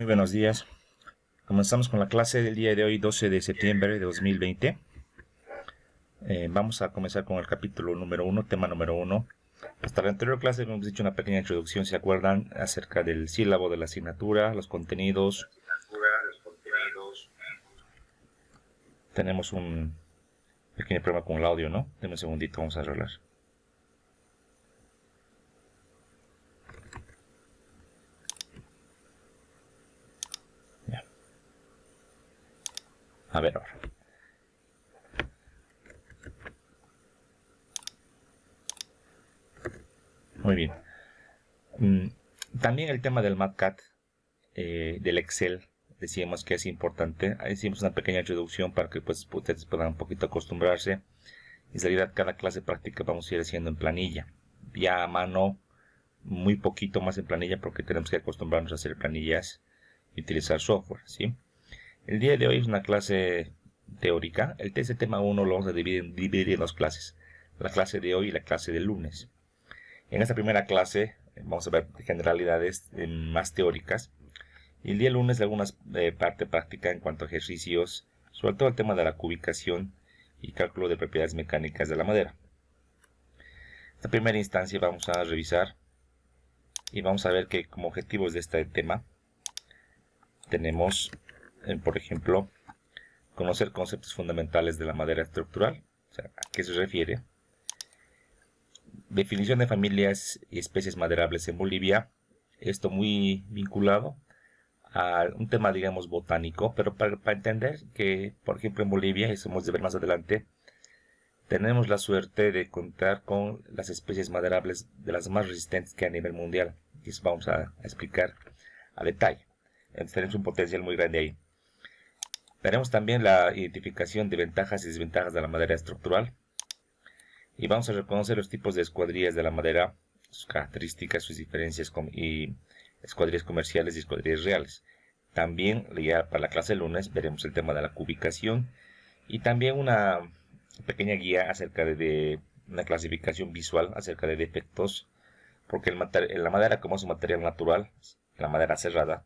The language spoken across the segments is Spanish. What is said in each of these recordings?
Muy buenos días. Comenzamos con la clase del día de hoy, 12 de septiembre de 2020. Vamos a comenzar con el capítulo número 1, tema número 1. Hasta la anterior clase hemos hecho una pequeña introducción, ¿se acuerdan? Acerca del sílabo de la asignatura, los contenidos. Tenemos un pequeño problema con el audio, ¿no? Deme un segundito, vamos a arreglar. Ya. A ver ahora. Muy bien. También el tema del MatCat, del Excel, decíamos que es importante. Hicimos una pequeña introducción para que pues, ustedes puedan un poquito acostumbrarse. En realidad cada clase práctica vamos a ir haciendo en planilla. Ya a mano, muy poquito más en planilla porque tenemos que acostumbrarnos a hacer planillas y utilizar software, ¿sí? El día de hoy es una clase teórica. Este tema 1 lo vamos a dividir en dos clases. La clase de hoy y la clase del lunes. En esta primera clase vamos a ver generalidades más teóricas. Y el día lunes algunas parte práctica en cuanto a ejercicios, sobre todo el tema de la cubicación y cálculo de propiedades mecánicas de la madera. Esta primera instancia vamos a revisar y vamos a ver que como objetivos de este tema tenemos, por ejemplo, conocer conceptos fundamentales de la madera estructural, o sea, a qué se refiere, definición de familias y especies maderables en Bolivia, esto muy vinculado a un tema, digamos, botánico, pero para entender que, por ejemplo, en Bolivia, eso vamos a ver más adelante, tenemos la suerte de contar con las especies maderables de las más resistentes que hay a nivel mundial, y eso vamos a explicar a detalle. Entonces tenemos un potencial muy grande ahí. Veremos también la identificación de ventajas y desventajas de la madera estructural, y vamos a reconocer los tipos de escuadrillas de la madera, sus características, sus diferencias y escuadrillas comerciales y escuadrillas reales. También, ya para la clase del lunes, veremos el tema de la cubicación y también una pequeña guía acerca de una clasificación visual acerca de defectos, porque la madera, como es un material natural, la madera cerrada,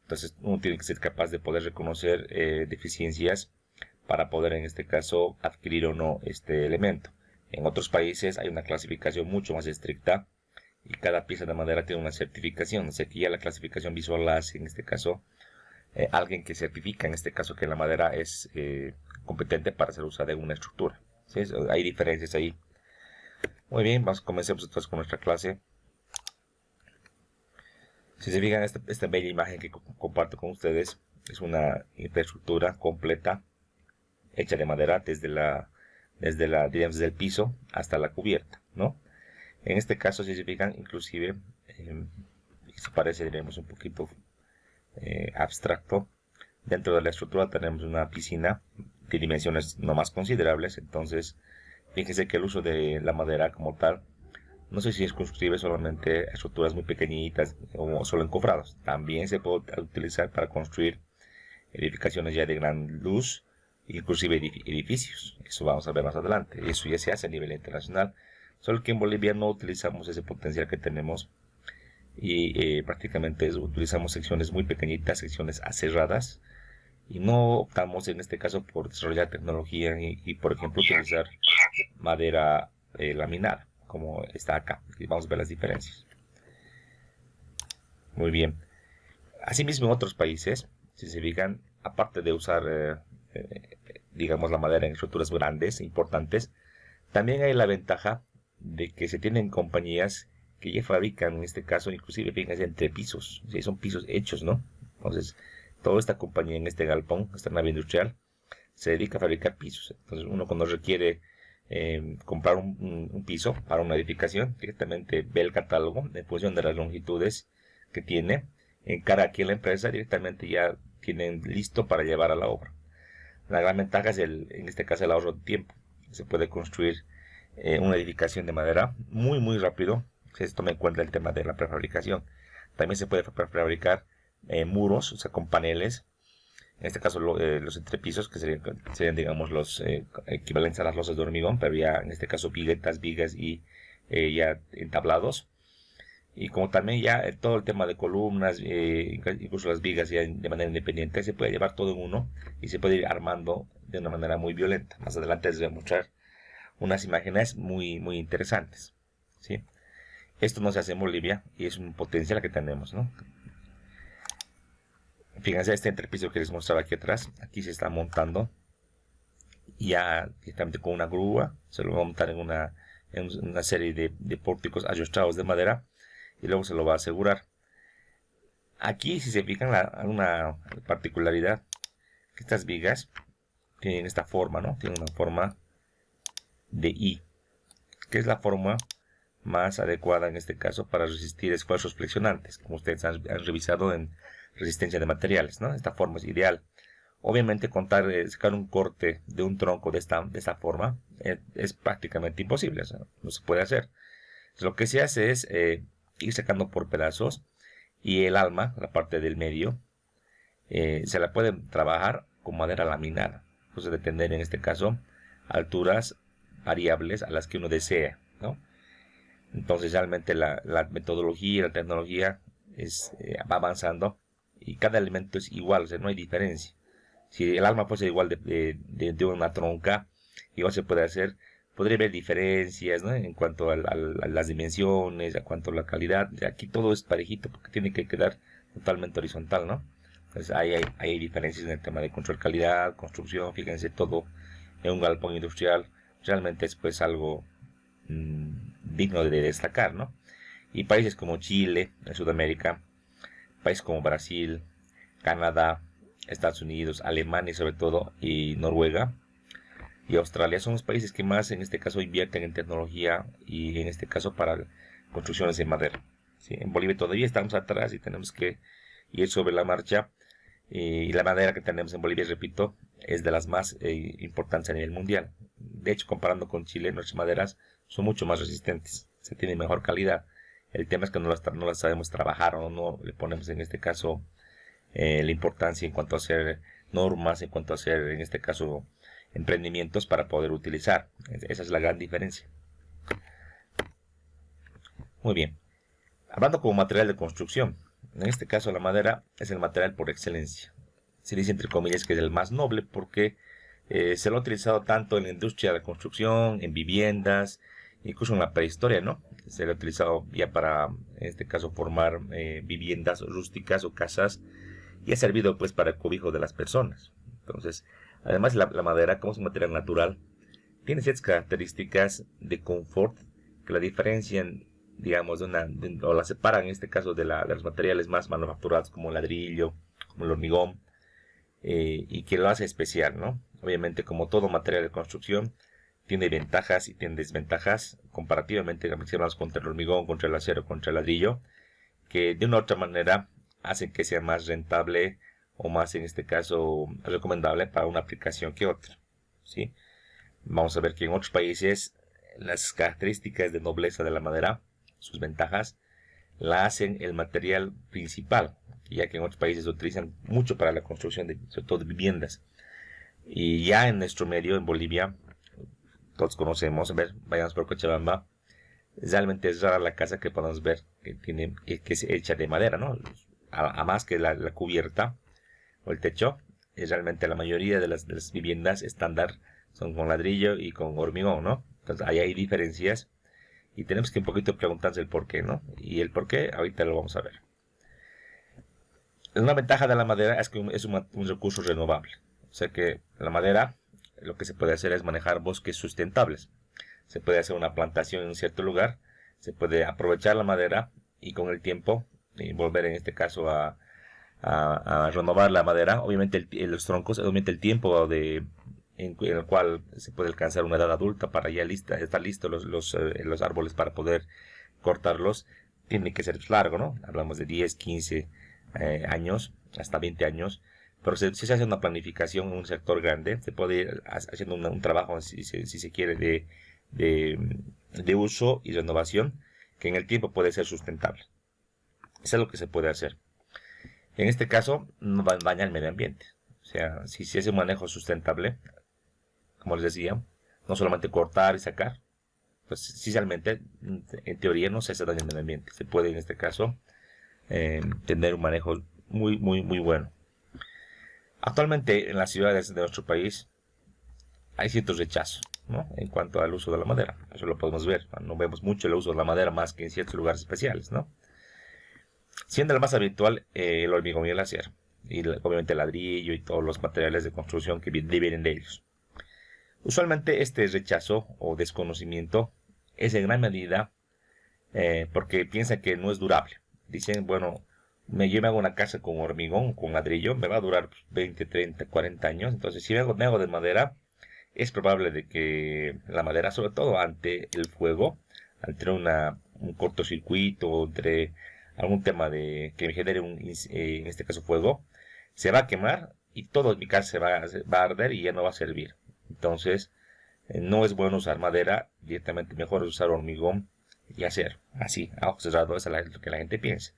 entonces uno tiene que ser capaz de poder reconocer deficiencias para poder en este caso adquirir o no este elemento. En otros países hay una clasificación mucho más estricta y cada pieza de madera tiene una certificación, o sea que ya la clasificación visual la hace en este caso alguien que certifica en este caso que la madera es competente para ser usada en una estructura. ¿Sí? Hay diferencias ahí. Muy bien, comencemos entonces con nuestra clase. Si se fijan, esta bella imagen que comparto con ustedes es una infraestructura completa hecha de madera digamos, desde el piso hasta la cubierta, ¿no? En este caso, si se fijan, inclusive, esto parece, diremos, un poquito abstracto. Dentro de la estructura tenemos una piscina de dimensiones no más considerables, entonces fíjense que el uso de la madera como tal no se circunscribe solamente a estructuras muy pequeñitas o solo encofrados, también se puede utilizar para construir edificaciones ya de gran luz, inclusive edificios. Eso vamos a ver más adelante. Eso ya se hace a nivel internacional, solo que en Bolivia no utilizamos ese potencial que tenemos y prácticamente utilizamos secciones muy pequeñitas, secciones aserradas, y no optamos en este caso por desarrollar tecnología y por ejemplo utilizar madera laminada como está acá, y vamos a ver las diferencias. Muy bien. Asimismo en otros países, si se fijan, aparte de usar digamos la madera en estructuras grandes, importantes, también hay la ventaja de que se tienen compañías que ya fabrican, en este caso, inclusive, fíjense, entrepisos, ¿sí? Son pisos hechos, ¿no? Entonces, toda esta compañía en este galpón, esta nave industrial, se dedica a fabricar pisos. Entonces, uno cuando requiere comprar un piso para una edificación, directamente ve el catálogo en función de las longitudes que tiene, encara aquí en la empresa, directamente ya tienen listo para llevar a la obra. La gran ventaja es en este caso el ahorro de tiempo. Se puede construir una edificación de madera muy rápido. Se toma en cuenta el tema de la prefabricación. También se puede prefabricar muros, o sea, con paneles. En este caso los entrepisos, que serían digamos, los equivalentes a las losas de hormigón, pero ya en este caso vigas y ya entablados. Y como también ya todo el tema de columnas, incluso las vigas ya de manera independiente, se puede llevar todo en uno y se puede ir armando de una manera muy violenta. Más adelante les voy a mostrar unas imágenes muy interesantes, ¿sí? Esto no se hace en Bolivia y es un potencial que tenemos, ¿no? Fíjense este entrepiso que les mostraba aquí atrás. Aquí se está montando ya directamente con una grúa. Se lo va a montar en una serie de pórticos ayostrados de madera y luego se lo va a asegurar. Aquí, si se fijan, una particularidad, que estas vigas tienen esta forma, ¿no? Tienen una forma de I, que es la forma más adecuada en este caso para resistir esfuerzos flexionantes, como ustedes han revisado en resistencia de materiales, ¿no? Esta forma es ideal. Obviamente sacar un corte de un tronco de esta forma es prácticamente imposible, o sea, no se puede hacer. Entonces, lo que se hace es ir sacando por pedazos y el alma, la parte del medio, se la puede trabajar con madera laminada. Entonces depender en este caso alturas variables a las que uno desea, ¿no? Entonces realmente la metodología y la tecnología va avanzando y cada elemento es igual, o sea, no hay diferencia. Si el alma fuese igual de una tronca, igual se puede hacer, podría haber diferencias, ¿no? En cuanto a las dimensiones, en cuanto a la calidad. Aquí todo es parejito porque tiene que quedar totalmente horizontal, ¿no? Entonces hay diferencias en el tema de control calidad, construcción. Fíjense, todo en un galpón industrial realmente es pues algo digno de destacar, ¿no? Y países como Chile, en Sudamérica, países como Brasil, Canadá, Estados Unidos, Alemania sobre todo, y Noruega y Australia son los países que más en este caso invierten en tecnología y en este caso para construcciones en madera, ¿sí? En Bolivia todavía estamos atrás y tenemos que ir sobre la marcha, y la madera que tenemos en Bolivia, repito, es de las más importantes a nivel mundial. De hecho, comparando con Chile, nuestras maderas son mucho más resistentes, se tiene mejor calidad. El tema es que no las sabemos trabajar o no le ponemos en este caso la importancia en cuanto a hacer normas, en cuanto a hacer en este caso emprendimientos para poder utilizar. Esa es la gran diferencia. Muy bien. Hablando como material de construcción, en este caso la madera es el material por excelencia. Se dice entre comillas que es el más noble porque se lo ha utilizado tanto en la industria de la construcción, en viviendas, incluso en la prehistoria, ¿no? Se lo ha utilizado ya para, en este caso, formar viviendas rústicas o casas, y ha servido pues para el cobijo de las personas. Entonces, además la madera, como es un material natural, tiene ciertas características de confort que la diferencian, digamos, o la separan en este caso de los materiales más manufacturados como el ladrillo, como el hormigón, y que lo hace especial, ¿no? Obviamente, como todo material de construcción, tiene ventajas y tiene desventajas comparativamente, si hablamos contra el hormigón, contra el acero, contra el ladrillo, que de una u otra manera hacen que sea más rentable o más, en este caso, recomendable para una aplicación que otra, ¿sí? Vamos a ver que en otros países las características de nobleza de la madera, sus ventajas, la hacen el material principal, ya que en otros países se utilizan mucho para la construcción de, sobre todo de viviendas. Y ya en nuestro medio, en Bolivia, todos conocemos, a ver, vayamos por Cochabamba, realmente es rara la casa que podemos ver que es hecha de madera, ¿no? A más que la cubierta o el techo, es realmente la mayoría de las viviendas estándar son con ladrillo y con hormigón, ¿no? Entonces ahí hay diferencias y tenemos que un poquito preguntarse el por qué, ¿no? Y el por qué ahorita lo vamos a ver. Una ventaja de la madera es que es un recurso renovable. O sea que la madera, lo que se puede hacer es manejar bosques sustentables. Se puede hacer una plantación en un cierto lugar, se puede aprovechar la madera y con el tiempo volver en este caso a renovar la madera. Obviamente los troncos, obviamente el tiempo en el cual se puede alcanzar una edad adulta para ya estar listos los árboles para poder cortarlos, tiene que ser largo, ¿no? Hablamos de 10, 15 años, hasta 20 años. Pero si se hace una planificación en un sector grande, se puede ir haciendo un trabajo, si se quiere, de uso y renovación, que en el tiempo puede ser sustentable. Eso es lo que se puede hacer. En este caso, no daña el medio ambiente. O sea, si se hace un manejo sustentable, como les decía, no solamente cortar y sacar, pues esencialmente, en teoría no se hace daño en el ambiente. Se puede en este caso tener un manejo muy bueno. Actualmente en las ciudades de nuestro país hay cierto rechazo, ¿no?, en cuanto al uso de la madera. Eso lo podemos ver. No vemos mucho el uso de la madera más que en ciertos lugares especiales, ¿no? Siendo el más habitual el hormigón y el acero. Y obviamente el ladrillo y todos los materiales de construcción que vienen de ellos. Usualmente este rechazo o desconocimiento es en gran medida porque piensan que no es durable. Dicen, bueno, yo me hago una casa con hormigón, con ladrillo, me va a durar 20, 30, 40 años. Entonces, si me hago de madera, es probable de que la madera, sobre todo ante el fuego, ante un cortocircuito, entre algún tema de que me genere en este caso fuego, se va a quemar y todo en mi casa va a arder y ya no va a servir. Entonces, no es bueno usar madera, directamente mejor es usar hormigón y acero. Así, a ojos cerrados, eso es lo que la gente piensa.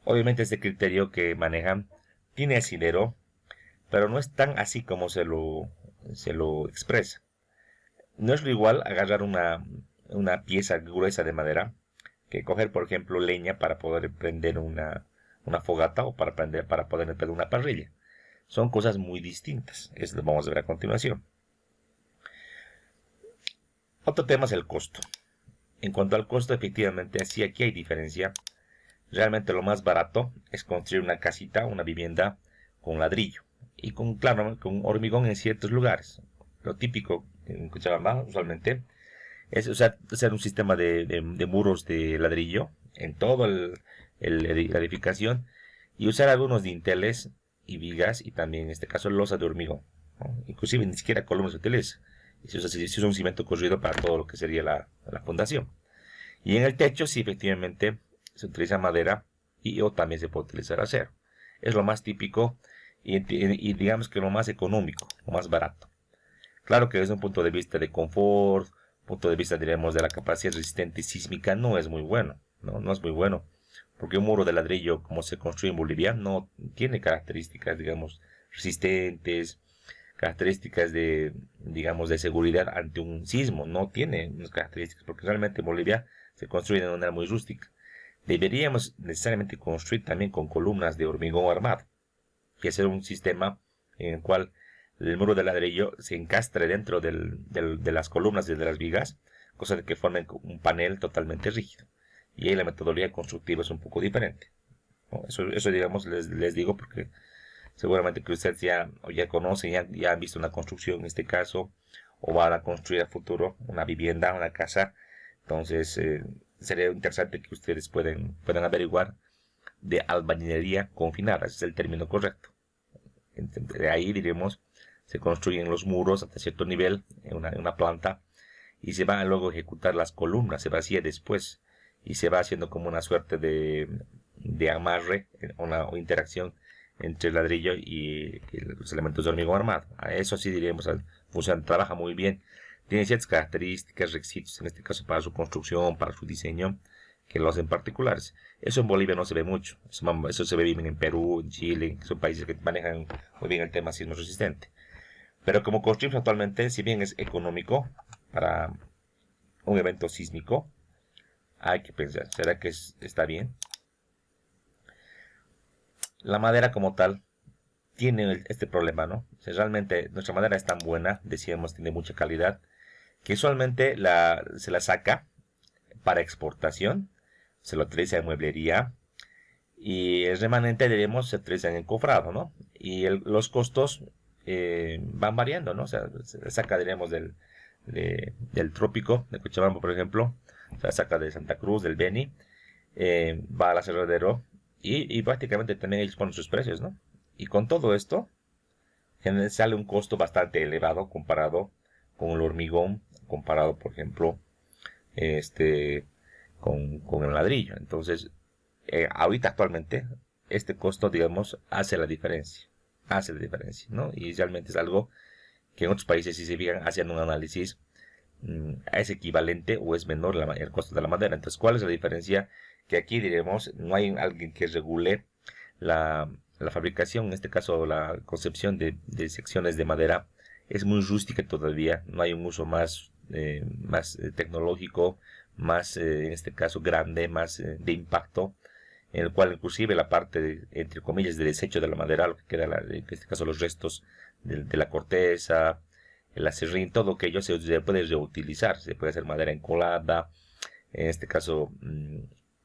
Obviamente este criterio que manejan tiene asidero, pero no es tan así como se lo expresa. No es lo igual agarrar una pieza gruesa de madera que coger, por ejemplo, leña para poder prender una fogata o para poder prender una parrilla. Son cosas muy distintas. Eso lo vamos a ver a continuación. Otro tema es el costo. En cuanto al costo, efectivamente, sí, aquí hay diferencia. Realmente lo más barato es construir una casita, una vivienda con ladrillo. Y claro, con hormigón en ciertos lugares. Lo típico en Cochabamba, usualmente, es usar un sistema de muros de ladrillo en toda la edificación y usar algunos dinteles y vigas y también en este caso losa de hormigón, ¿no? Inclusive ni siquiera columnas se utiliza. Se usa un cemento corrido para todo lo que sería la fundación. Y en el techo sí, efectivamente se utiliza madera o también se puede utilizar acero. Es lo más típico y digamos que lo más económico, lo más barato. Claro que desde un punto de vista de confort, punto de vista, diremos, de la capacidad resistente sísmica, no es muy bueno, no es muy bueno, porque un muro de ladrillo, como se construye en Bolivia, no tiene características, digamos, resistentes, características digamos, de seguridad ante un sismo, no tiene unas características, porque realmente en Bolivia se construye de una manera muy rústica. Deberíamos necesariamente construir también con columnas de hormigón armado, y hacer un sistema en el cual el muro de ladrillo se encastre dentro de las columnas y de las vigas, cosa de que formen un panel totalmente rígido. Y ahí la metodología constructiva es un poco diferente, ¿no? Eso digamos, les digo porque seguramente que ustedes ya conocen, ya han visto una construcción en este caso, o van a construir a futuro una vivienda, una casa. Entonces, sería interesante que ustedes puedan averiguar de albañilería confinada, ese es el término correcto. De ahí, diremos, se construyen los muros hasta cierto nivel en una planta y se van a luego ejecutar las columnas, se vacía después y se va haciendo como una suerte de amarre, una interacción entre el ladrillo y los elementos de hormigón armado. A eso sí diríamos, funciona, trabaja muy bien, tiene ciertas características, requisitos en este caso para su construcción, para su diseño, que lo hacen particulares. Eso en Bolivia no se ve mucho, eso se ve bien en Perú, en Chile, que son países que manejan muy bien el tema sismo resistente. Pero como construimos actualmente, si bien es económico para un evento sísmico, hay que pensar, ¿será que está bien? La madera como tal tiene este problema, ¿no? O sea, realmente nuestra madera es tan buena, decíamos, tiene mucha calidad, que usualmente se la saca para exportación, se lo utiliza en mueblería y el remanente, diremos, se utiliza en encofrado, ¿no? Y los costos van variando, ¿no? O sea, se saca, diremos, del trópico de Cochabamba, por ejemplo, se saca de Santa Cruz, del Beni, va al aserradero y prácticamente también ellos ponen sus precios, ¿no? Y con todo esto, sale un costo bastante elevado comparado con el hormigón, comparado, por ejemplo, con el ladrillo. Entonces, ahorita actualmente, este costo, digamos, hace la diferencia, ¿no? Y realmente es algo que en otros países, si se fijan, hacen un análisis, es equivalente o es menor el costo de la madera. Entonces, ¿cuál es la diferencia? Que aquí, diremos, no hay alguien que regule la fabricación, en este caso la concepción de secciones de madera, es muy rústica todavía, no hay un uso más tecnológico, más en este caso grande, más de impacto, en el cual inclusive la parte, entre comillas, de desecho de la madera, lo que queda, en este caso los restos de la corteza, el acerrín, todo aquello se puede reutilizar, se puede hacer madera encolada, en este caso,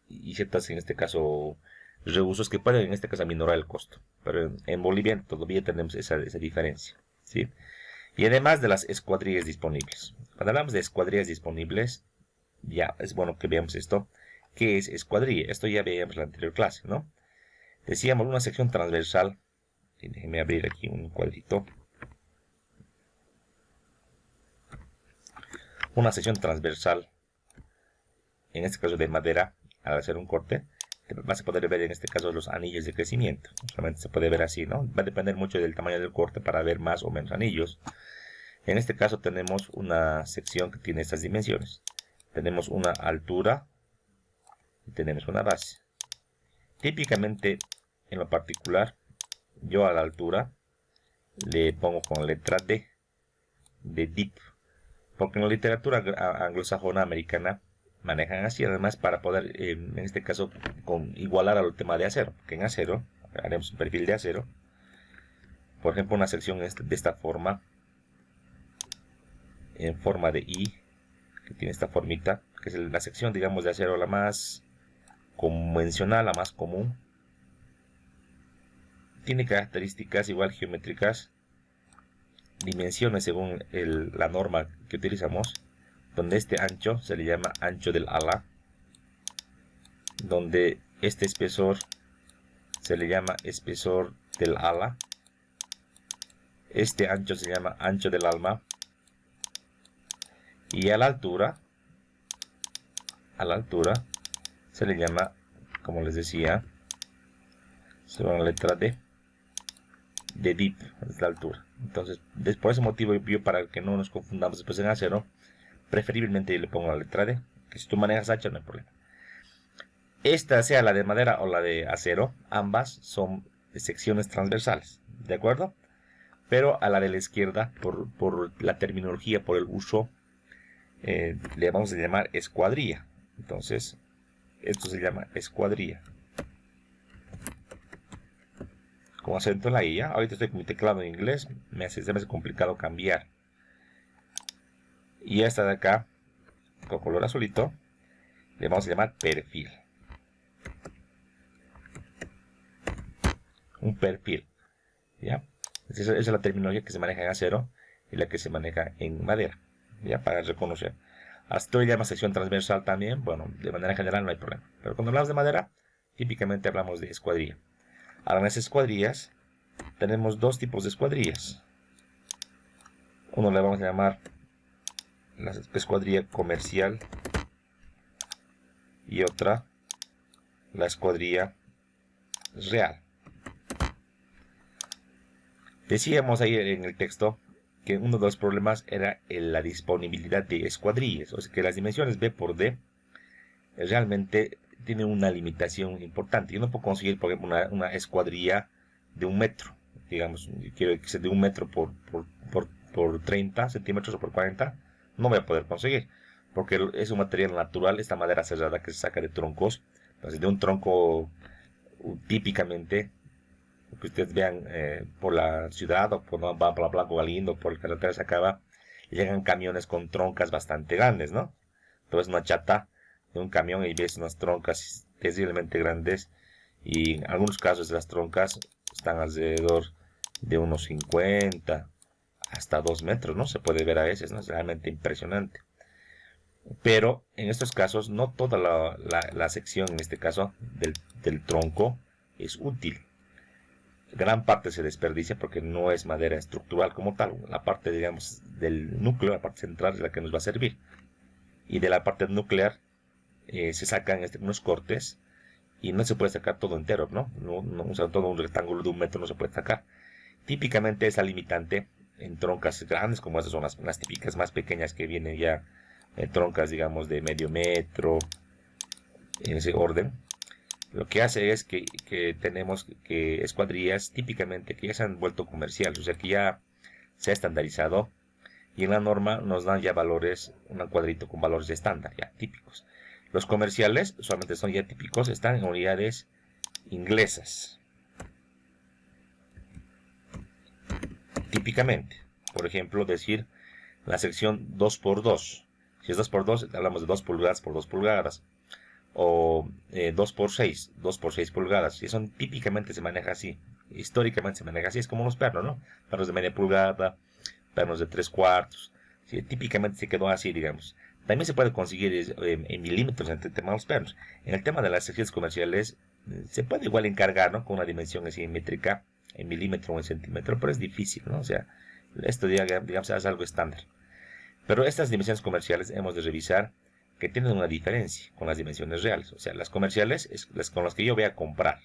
y ciertas, en este caso, reusos que pueden, en este caso, aminorar el costo. Pero en Bolivia todavía tenemos esa diferencia, ¿sí? Y además de las escuadrillas disponibles. Cuando hablamos de escuadrillas disponibles, ya es bueno que veamos esto. ¿Qué es escuadrilla? Esto ya veíamos en la anterior clase, ¿no? Decíamos una sección transversal. Y déjenme abrir aquí un cuadrito. Una sección transversal, en este caso de madera, al hacer un corte, vas a poder ver en este caso los anillos de crecimiento. Solamente se puede ver así, ¿no? Va a depender mucho del tamaño del corte para ver más o menos anillos. En este caso tenemos una sección que tiene estas dimensiones. Tenemos una altura y tenemos una base. Típicamente, en lo particular, yo a la altura le pongo con la letra D, de deep, porque en la literatura anglosajona americana manejan así, además para poder, en este caso, igualar al tema de acero, porque en acero, haremos un perfil de acero, por ejemplo, una sección de esta forma, en forma de I, que tiene esta formita, que es la sección, digamos, de acero la más convencional, la más común. Tiene características igual geométricas, dimensiones según la norma que utilizamos, donde este ancho se le llama ancho del ala, donde este espesor se le llama espesor del ala, este ancho se llama ancho del alma, y a la altura se le llama, como les decía, según la letra D, de deep, es la altura. Entonces, por ese motivo, yo para que no nos confundamos después en acero, preferiblemente yo le pongo la letra D, que si tú manejas hacha no hay problema. Esta, sea la de madera o la de acero, ambas son secciones transversales, ¿de acuerdo? Pero a la de la izquierda, por la terminología, por el uso, le vamos a llamar escuadrilla. Entonces, esto se llama escuadrilla. Con acento en la I. Ahorita estoy con mi teclado en inglés, se me hace complicado cambiar. Y esta de acá, con color azulito, le vamos a llamar perfil. Un perfil, ¿ya? Esa es la terminología que se maneja en acero y la que se maneja en madera, ya, para reconocer. Hasta hoy llama sección transversal también. Bueno, de manera general no hay problema. Pero cuando hablamos de madera, típicamente hablamos de escuadrilla. Ahora, en las escuadrillas tenemos dos tipos de escuadrillas. Uno le vamos a llamar la escuadrilla comercial y otra la escuadrilla real. Decíamos ahí en el texto que uno de los problemas era la disponibilidad de escuadrillas, o sea que las dimensiones B por D realmente tienen una limitación importante. Yo no puedo conseguir, por ejemplo, una escuadrilla de 1 metro, digamos, quiero que sea de 1 metro por 30 centímetros o por 40, no voy a poder conseguir, porque es un material natural, esta madera cerrada que se saca de troncos. Entonces, de un tronco típicamente, que ustedes vean por la ciudad o por Blanco Galindo, por el carretera se acaba, llegan camiones con troncas bastante grandes, ¿no? Entonces una chata de un camión y ves unas troncas terriblemente grandes, y en algunos casos las troncas están alrededor de unos 50 hasta 2 metros, ¿no? Se puede ver a veces, ¿no? Es realmente impresionante. Pero en estos casos no toda la sección, en este caso del tronco, es útil. Gran parte se desperdicia porque no es madera estructural como tal. La parte, digamos, del núcleo, la parte central, es la que nos va a servir. Y de la parte nuclear se sacan unos cortes y no se puede sacar todo entero, ¿no? O sea, todo un rectángulo de 1 metro no se puede sacar. Típicamente esa limitante en troncas grandes, como esas son las típicas más pequeñas que vienen ya en troncas, digamos, de medio metro, en ese orden. Lo que hace es que tenemos escuadrillas típicamente que ya se han vuelto comerciales, o sea que ya se ha estandarizado y en la norma nos dan ya valores, un cuadrito con valores estándar, ya típicos. Los comerciales solamente son ya típicos, están en unidades inglesas. Típicamente, por ejemplo, decir la sección 2x2. Si es 2x2, hablamos de 2 pulgadas por 2 pulgadas. O 2x6, 2x6 pulgadas. Y eso típicamente se maneja así. Históricamente se maneja así. Es como los pernos, ¿no? Pernos de media pulgada, pernos de 3/4. Sí, típicamente se quedó así, digamos. También se puede conseguir en milímetros en el tema de los pernos. En el tema de las secciones comerciales, se puede igual encargar, ¿no? Con una dimensión así métrica, en milímetro o en centímetro, pero es difícil, ¿no? O sea, esto digamos es algo estándar. Pero estas dimensiones comerciales hemos de revisar que tienen una diferencia con las dimensiones reales. O sea, las comerciales es las con las que yo voy a comprar.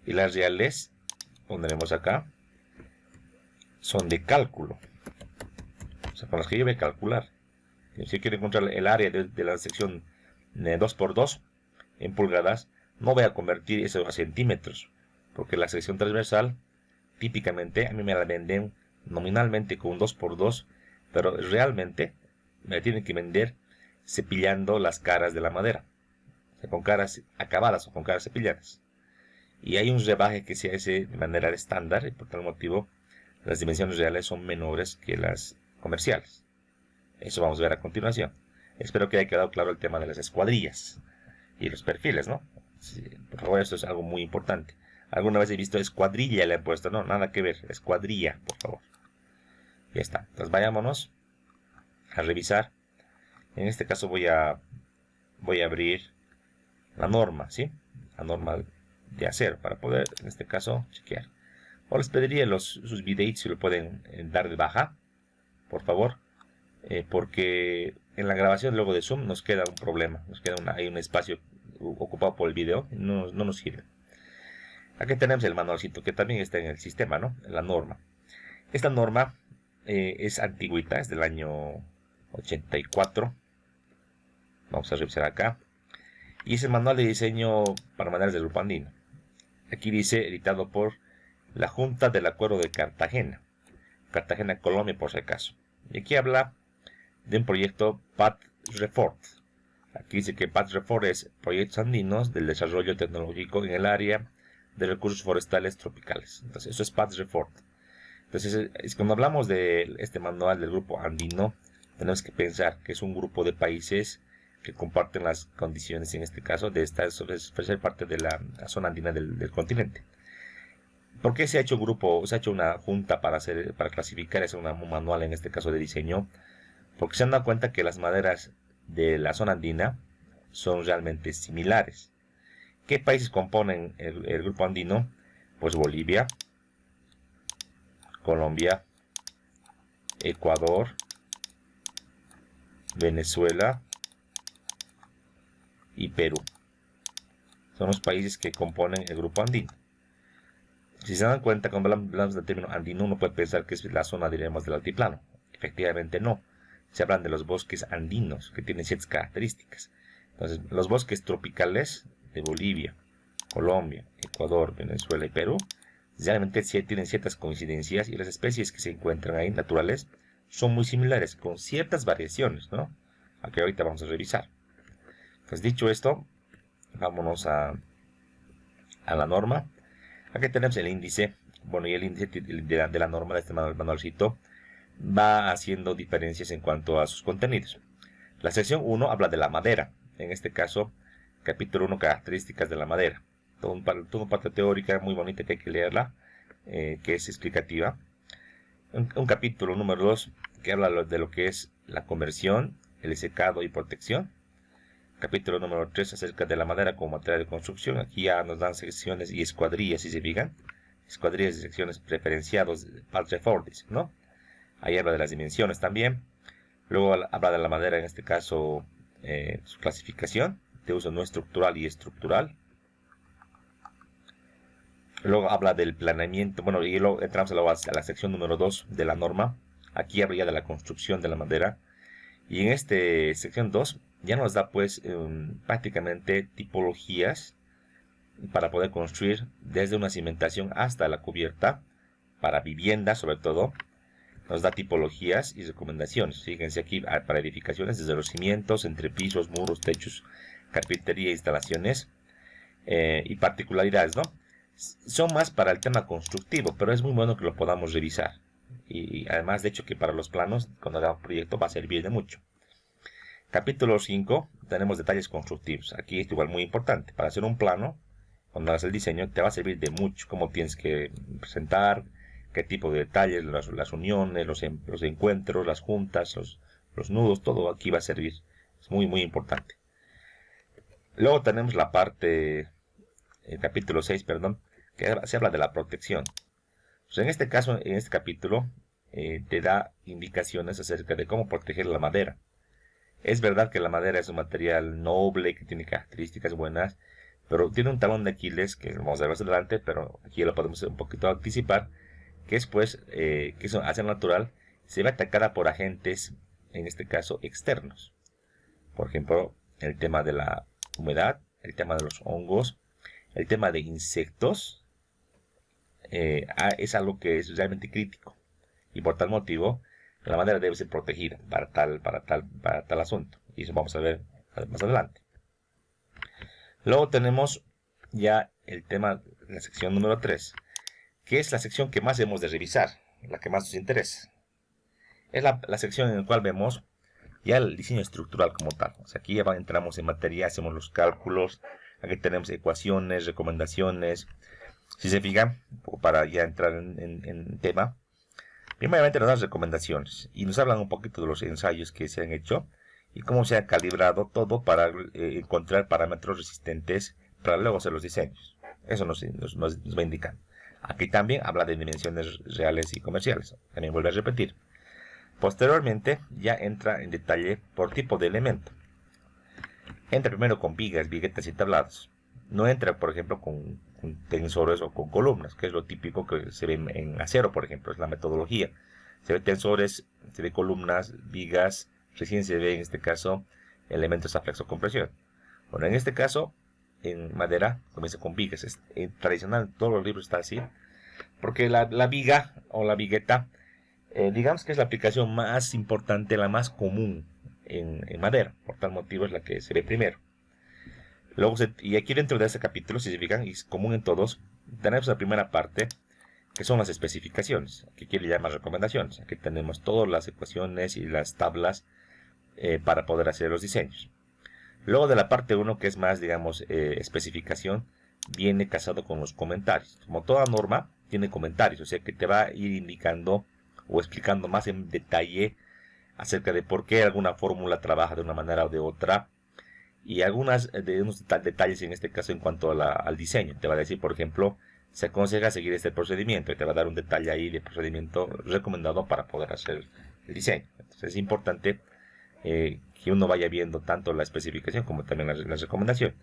Y las reales, pondremos acá, son de cálculo. O sea, con las que yo voy a calcular. Si yo quiero encontrar el área de la sección 2x2 en pulgadas, no voy a convertir eso a centímetros. Porque la sección transversal, típicamente, a mí me la venden nominalmente con un 2x2, pero realmente me tienen que vender cepillando las caras de la madera, o sea, con caras acabadas o con caras cepilladas. Y hay un rebaje que se hace de manera estándar y por tal motivo las dimensiones reales son menores que las comerciales. Eso vamos a ver a continuación. Espero que haya quedado claro el tema de las escuadrillas y los perfiles, ¿no? Sí, por favor, esto es algo muy importante. Alguna vez he visto escuadrilla, le he puesto, no, nada que ver, escuadrilla, por favor. Ya está, entonces vayámonos a revisar. En este caso voy a abrir la norma, ¿sí? La norma de acero para poder, en este caso, chequear. O les pediría sus videitos si lo pueden dar de baja, por favor, porque en la grabación luego de Zoom nos queda un problema, hay un espacio ocupado por el video, no nos sirve. Aquí tenemos el manualcito que también está en el sistema, ¿no? La norma. Esta norma es antigüita, es del año 84. Vamos a revisar acá. Y es el manual de diseño para maneras del Grupo Andino. Aquí dice, editado por la Junta del Acuerdo de Cartagena. Cartagena, Colombia, por si acaso. Y aquí habla de un proyecto PAT-REFORT. Aquí dice que PAT-REFORT es Proyectos Andinos del Desarrollo Tecnológico en el Área de Recursos Forestales Tropicales. Entonces, eso es PAT-REFORT. Entonces, cuando hablamos de este manual del Grupo Andino, tenemos que pensar que es un grupo de países que comparten las condiciones, en este caso, de ser parte de la zona andina del continente. ¿Por qué se ha hecho un grupo, se ha hecho una junta para clasificar, es un manual en este caso de diseño? Porque se han dado cuenta que las maderas de la zona andina son realmente similares. ¿Qué países componen el grupo andino? Pues Bolivia, Colombia, Ecuador, Venezuela y Perú. Son los países que componen el grupo andino. Si se dan cuenta, cuando hablamos del término andino, uno puede pensar que es la zona, diremos, del altiplano. Efectivamente no. Se hablan de los bosques andinos, que tienen ciertas características. Entonces, los bosques tropicales de Bolivia, Colombia, Ecuador, Venezuela y Perú, realmente tienen ciertas coincidencias y las especies que se encuentran ahí, naturales, son muy similares, con ciertas variaciones, ¿no? Aquí ahorita vamos a revisar. Pues dicho esto, vámonos a la norma. Aquí tenemos el índice. Bueno, y el índice de la norma de este manualcito va haciendo diferencias en cuanto a sus contenidos. La sección 1 habla de la madera. En este caso, capítulo 1, características de la madera. Toda una parte teórica muy bonita que hay que leerla, que es explicativa. Un capítulo número 2 que habla de lo que es la conversión, el secado y protección. Capítulo número 3 acerca de la madera como material de construcción. Aquí ya nos dan secciones y escuadrillas, si se fijan. Escuadrillas y secciones preferenciados, PAT-REFORT, ¿no? Ahí habla de las dimensiones también. Luego habla de la madera, en este caso, su clasificación de uso no estructural y estructural. Luego habla del planeamiento. Bueno, y luego entramos a la sección número 2 de la norma. Aquí habla ya de la construcción de la madera. Y en esta sección 2 ya nos da pues prácticamente tipologías para poder construir desde una cimentación hasta la cubierta para vivienda sobre todo. nos da tipologías y recomendaciones. Fíjense aquí para edificaciones, desde los cimientos, entrepisos, muros, techos, carpintería, instalaciones y particularidades, ¿no? Son más para el tema constructivo, pero es muy bueno que lo podamos revisar. Y además, de hecho, que para los planos, cuando hagamos proyecto, va a servir de mucho. Capítulo 5, tenemos detalles constructivos. Aquí es igual muy importante. Para hacer un plano, cuando hagas el diseño, te va a servir de mucho. Cómo tienes que presentar, qué tipo de detalles, las uniones, los encuentros, las juntas, los nudos, todo aquí va a servir. Es muy, muy importante. Luego tenemos la parte, el capítulo 6, perdón, que se habla de la protección. Pues en este caso, en este capítulo, te da indicaciones acerca de cómo proteger la madera. Es verdad que la madera es un material noble, que tiene características buenas, pero tiene un talón de Aquiles, que vamos a ver más adelante, pero aquí lo podemos un poquito anticipar, que es pues, que es acero natural, se ve atacada por agentes, en este caso, externos. Por ejemplo, el tema de la humedad, el tema de los hongos, el tema de insectos, es algo que es realmente crítico. Y por tal motivo, la madera debe ser protegida para tal asunto. Y eso vamos a ver más adelante. Luego tenemos ya el tema, la sección número 3, que es la sección que más hemos de revisar, la que más nos interesa. Es la sección en la cual vemos ya el diseño estructural como tal. O sea, aquí ya entramos en materia, hacemos los cálculos, aquí tenemos ecuaciones, recomendaciones. Si se fijan, para ya entrar en tema, primeramente nos dan recomendaciones y nos hablan un poquito de los ensayos que se han hecho y cómo se ha calibrado todo para encontrar parámetros resistentes para luego hacer los diseños. Eso nos va indicando. Aquí también habla de dimensiones reales y comerciales. También vuelve a repetir. Posteriormente ya entra en detalle por tipo de elemento. Entra primero con vigas, viguetas y tablados. No entra, por ejemplo, con tensores o con columnas, que es lo típico que se ve en acero, por ejemplo, es la metodología. Se ve tensores, se ve columnas, vigas, recién se ve en este caso elementos a flexo-compresión. Bueno, en este caso, en madera, comienza con vigas. En tradicional, todos los libros está así, porque la viga o la vigueta, digamos que es la aplicación más importante, la más común en madera. Por tal motivo es la que se ve primero. Luego y aquí dentro de este capítulo, si se fijan, y es común en todos, tenemos la primera parte, que son las especificaciones, que aquí le llaman recomendaciones. Aquí tenemos todas las ecuaciones y las tablas para poder hacer los diseños. Luego de la parte 1, que es más, digamos, especificación, viene casado con los comentarios. Como toda norma, tiene comentarios, o sea que te va a ir indicando o explicando más en detalle acerca de por qué alguna fórmula trabaja de una manera o de otra, y algunos detalles en este caso en cuanto al diseño. Te va a decir, por ejemplo, se aconseja seguir este procedimiento y te va a dar un detalle ahí de procedimiento recomendado para poder hacer el diseño. Entonces es importante que uno vaya viendo tanto la especificación como también la recomendación.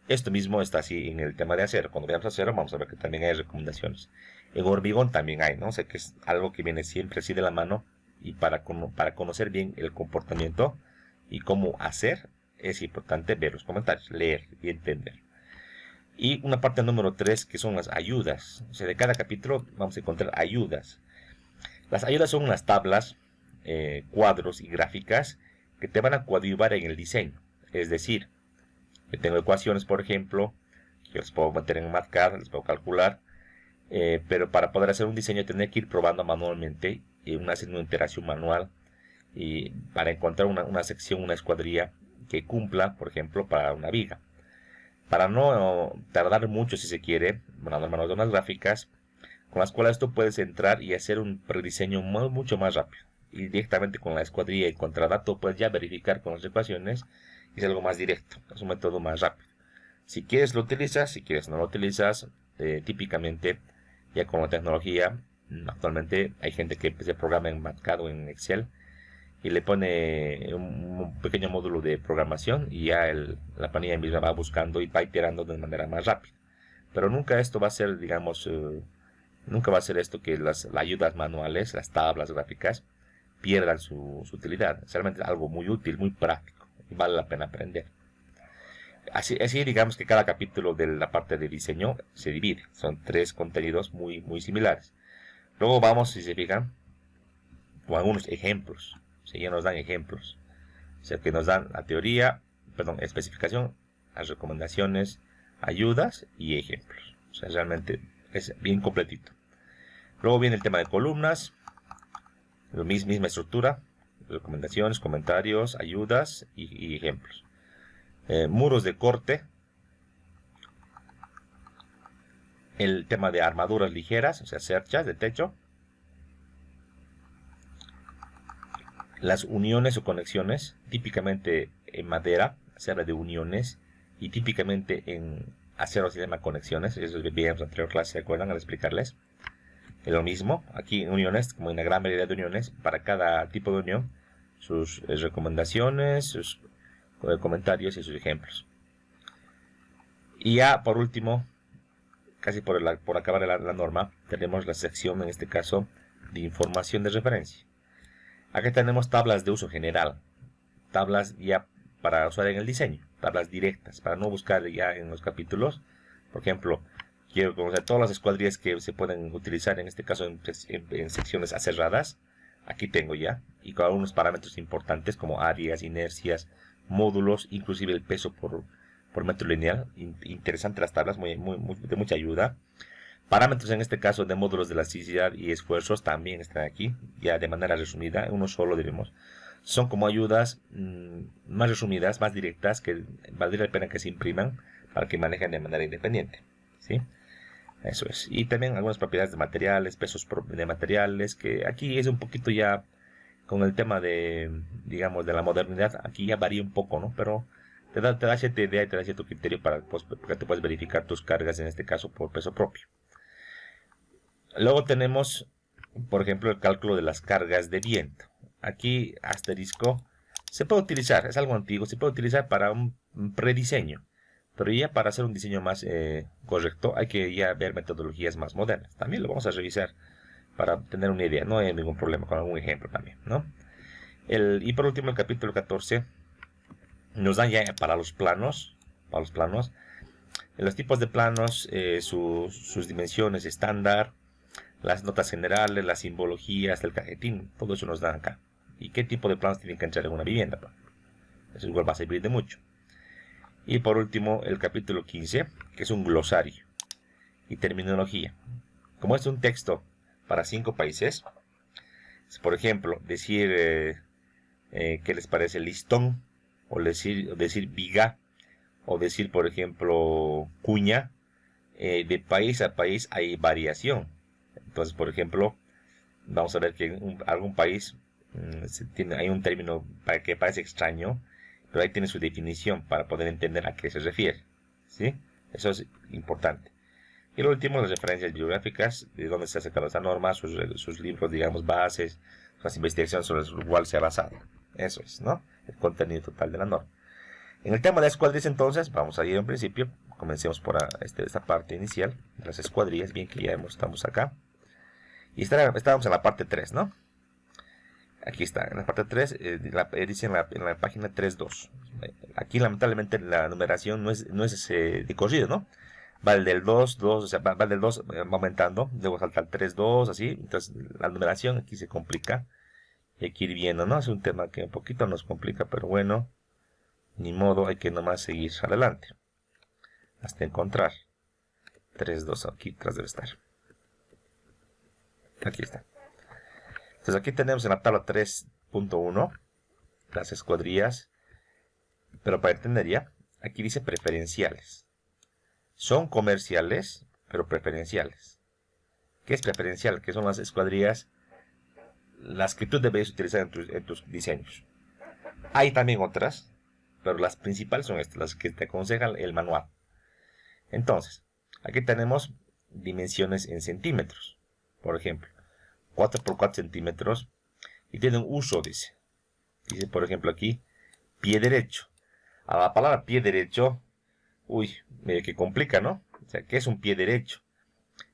Esto mismo está así en el tema de acero. Cuando veamos acero vamos a ver que también hay recomendaciones. En hormigón también hay, ¿no? O sea que es algo que viene siempre así de la mano, y para conocer bien el comportamiento y cómo hacer, es importante ver los comentarios, leer y entender. Y una parte número 3, que son las ayudas. O sea, de cada capítulo vamos a encontrar ayudas. Las ayudas son unas tablas, cuadros y gráficas que te van a coadyuvar en el diseño. Es decir, yo tengo ecuaciones, por ejemplo, que las puedo meter en MATCAD, las puedo calcular, pero para poder hacer un diseño tendré que ir probando manualmente, haciendo una iteración manual, y para encontrar una sección, una escuadrilla que cumpla, por ejemplo, para una viga. Para no tardar mucho, si se quiere, mandando manos de unas gráficas con las cuales tú puedes entrar y hacer un prediseño mucho más rápido. Y directamente con la escuadrilla y contradato puedes ya verificar con las ecuaciones, y es algo más directo, es un método más rápido. Si quieres lo utilizas, si quieres no lo utilizas. Típicamente ya con la tecnología, actualmente hay gente que se programa en MATCAD o en Excel y le pone un pequeño módulo de programación, y ya la planilla misma va buscando y va iterando de manera más rápida. Pero nunca esto va a ser, digamos, nunca va a ser esto que las ayudas manuales, las tablas gráficas, pierdan su utilidad. Es realmente algo muy útil, muy práctico, y vale la pena aprender. Así digamos que cada capítulo de la parte de diseño se divide. Son 3 contenidos muy similares. Luego vamos, si se fijan, con algunos ejemplos. O sea, ya nos dan ejemplos. O sea, que nos dan la teoría, perdón, especificación, las recomendaciones, ayudas y ejemplos. O sea, realmente es bien completito. Luego viene el tema de columnas, la misma estructura, recomendaciones, comentarios, ayudas y ejemplos. Muros de corte, el tema de armaduras ligeras, o sea, cerchas de techo, las uniones o conexiones, típicamente en madera se habla de uniones y típicamente en acero se llama conexiones. Eso vimos en la anterior clase, ¿se acuerdan? Al explicarles. Es lo mismo, aquí uniones, como en la gran variedad de uniones, para cada tipo de unión, sus recomendaciones, sus comentarios y sus ejemplos. Y ya por último, casi por acabar la norma, tenemos la sección, en este caso, de información de referencia. Aquí tenemos tablas de uso general, tablas ya para usar en el diseño, tablas directas, para no buscar ya en los capítulos. Por ejemplo, quiero conocer todas las escuadrillas que se pueden utilizar, en este caso en secciones aserradas. Aquí tengo ya, y con algunos parámetros importantes como áreas, inercias, módulos, inclusive el peso por metro lineal. Interesante las tablas, de mucha ayuda. Parámetros en este caso de módulos de elasticidad y esfuerzos también están aquí, ya de manera resumida, uno solo diremos. Son como ayudas más resumidas, más directas, que valdría la pena que se impriman para que manejen de manera independiente, ¿sí? Eso es. Y también algunas propiedades de materiales, pesos de materiales, que aquí es un poquito ya con el tema de, digamos, de la modernidad, aquí ya varía un poco, ¿no? Pero te da cierta idea y te da cierto criterio para que te puedas verificar tus cargas, en este caso por peso propio. Luego tenemos, por ejemplo, el cálculo de las cargas de viento. Aquí, asterisco, se puede utilizar, es algo antiguo, se puede utilizar para un prediseño. Pero ya para hacer un diseño más correcto, hay que ya ver metodologías más modernas. También lo vamos a revisar para tener una idea, no hay ningún problema con algún ejemplo también, ¿no? Y por último, el capítulo 14 nos dan ya para los planos, los tipos de planos, sus dimensiones estándar, las notas generales, las simbologías del cajetín, todo eso nos dan acá. ¿Y qué tipo de planos tienen que entrar en una vivienda? Eso igual va a servir de mucho. Y por último, el capítulo 15, que es un glosario y terminología. Como es un texto para 5 países, por ejemplo, decir qué les parece listón, o decir viga, o decir, por ejemplo, cuña, de país a país hay variación. Entonces, por ejemplo, vamos a ver que en algún país hay un término que parece extraño, pero ahí tiene su definición para poder entender a qué se refiere, ¿sí? Eso es importante. Y lo último, las referencias bibliográficas, de dónde se ha sacado esa norma, sus libros, digamos, bases, las investigaciones sobre las cuales se ha basado. Eso es, ¿no? El contenido total de la norma. En el tema de escuadrillas, entonces, vamos a ir en principio. Comencemos por esta parte inicial de las escuadrillas, bien que ya estamos acá. Y estábamos en la parte 3, ¿no? Aquí está, en la parte 3, dice en la página 3.2. Aquí lamentablemente la numeración no es de corrido, ¿no? Va el del 2, o sea, va el del 2 aumentando, debo saltar 3.2, así. Entonces la numeración aquí se complica. Y hay que ir viendo, ¿no? Es un tema que un poquito nos complica, pero bueno, ni modo, hay que nomás seguir adelante. Hasta encontrar 3.2, aquí atrás debe estar. Aquí está. Entonces aquí tenemos en la tabla 3.1 las escuadrillas, pero para entender ya, aquí dice preferenciales. Son comerciales, pero preferenciales. ¿Qué es preferencial? Que son las escuadrillas las que tú debes utilizar en tus diseños. Hay también otras, pero las principales son estas, las que te aconsejan el manual. Entonces, aquí tenemos dimensiones en centímetros. Por ejemplo, 4 por 4 centímetros. Y tiene un uso, dice. Dice, por ejemplo, aquí, pie derecho. A la palabra pie derecho, uy, medio que complica, ¿no? O sea, ¿qué es un pie derecho?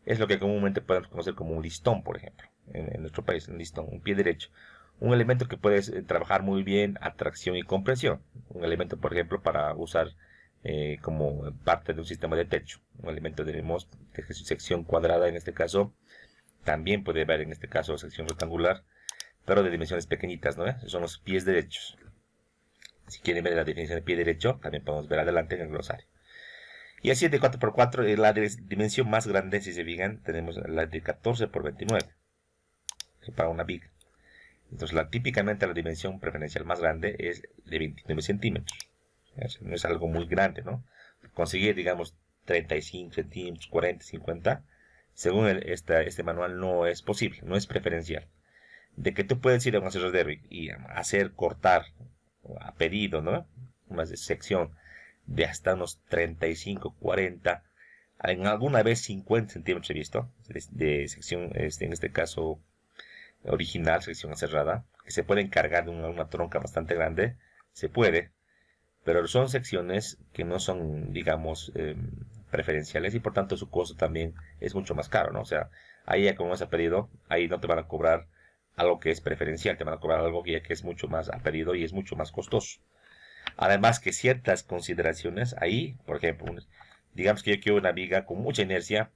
Es lo que comúnmente podemos conocer como un listón, por ejemplo. En nuestro país, un listón, un pie derecho. Un elemento que puedes trabajar muy bien, atracción y compresión. Un elemento, por ejemplo, para usar como parte de un sistema de techo. Un elemento de sección cuadrada, en este caso. También puede haber, en este caso, sección rectangular. pero de dimensiones pequeñitas, ¿no? Son los pies derechos. Si quieren ver la definición de pie derecho, también podemos ver adelante en el glosario. Y así de 4x4, la dimensión más grande, si se fijan, tenemos la de 14x29, para una viga. Entonces, típicamente la dimensión preferencial más grande es de 29 centímetros. No es algo muy grande, ¿no? Conseguir, digamos, 35 centímetros, 40, 50, según este manual no es posible, no es preferencial. De que tú puedes ir a un aserradero y hacer cortar a pedido, ¿no? Una sección de hasta unos 35, 40, en alguna vez 50 centímetros he visto, de sección, en este caso original, sección cerrada, que se puede encargar de una tronca bastante grande, se puede, pero son secciones que no son, digamos, preferenciales y por tanto su costo también es mucho más caro, ¿no? O sea, ahí ya como es a pedido, ahí no te van a cobrar algo que es preferencial, te van a cobrar algo que es mucho más a pedido y es mucho más costoso. Además que ciertas consideraciones ahí, por ejemplo, digamos que yo quiero una viga con mucha inercia,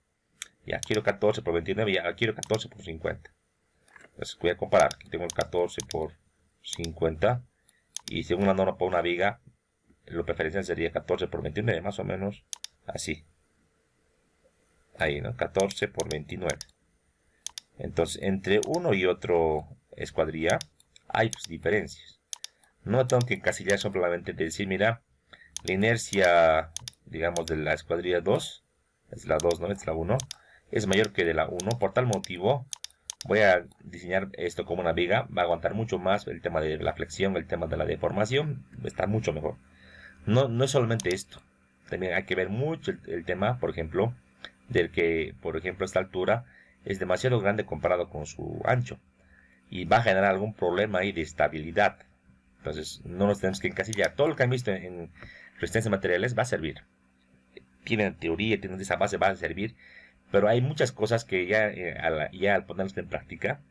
ya quiero 14 por 29, ya quiero 14 por 50. Entonces voy a comparar, aquí tengo el 14 por 50 y según la norma para una viga, lo preferencial sería 14 por 29, más o menos así. Ahí, ¿no? 14 por 29. Entonces, entre uno y otro escuadrilla hay pues, diferencias. No tengo que encasillar solamente de decir, mira, la inercia, digamos, de la escuadrilla 2, es la 2, ¿no? Es la 1, es mayor que de la 1. Por tal motivo, voy a diseñar esto como una viga. Va a aguantar mucho más el tema de la flexión, el tema de la deformación. Está mucho mejor. No es solamente esto. También hay que ver mucho el tema, por ejemplo, del que, por ejemplo, esta altura es demasiado grande comparado con su ancho. Y va a generar algún problema ahí de estabilidad. Entonces, no nos tenemos que encasillar. Todo lo que han visto en resistencia de materiales va a servir. Tienen teoría, tienen esa base, va a servir. Pero hay muchas cosas que ya al ponerlos en práctica,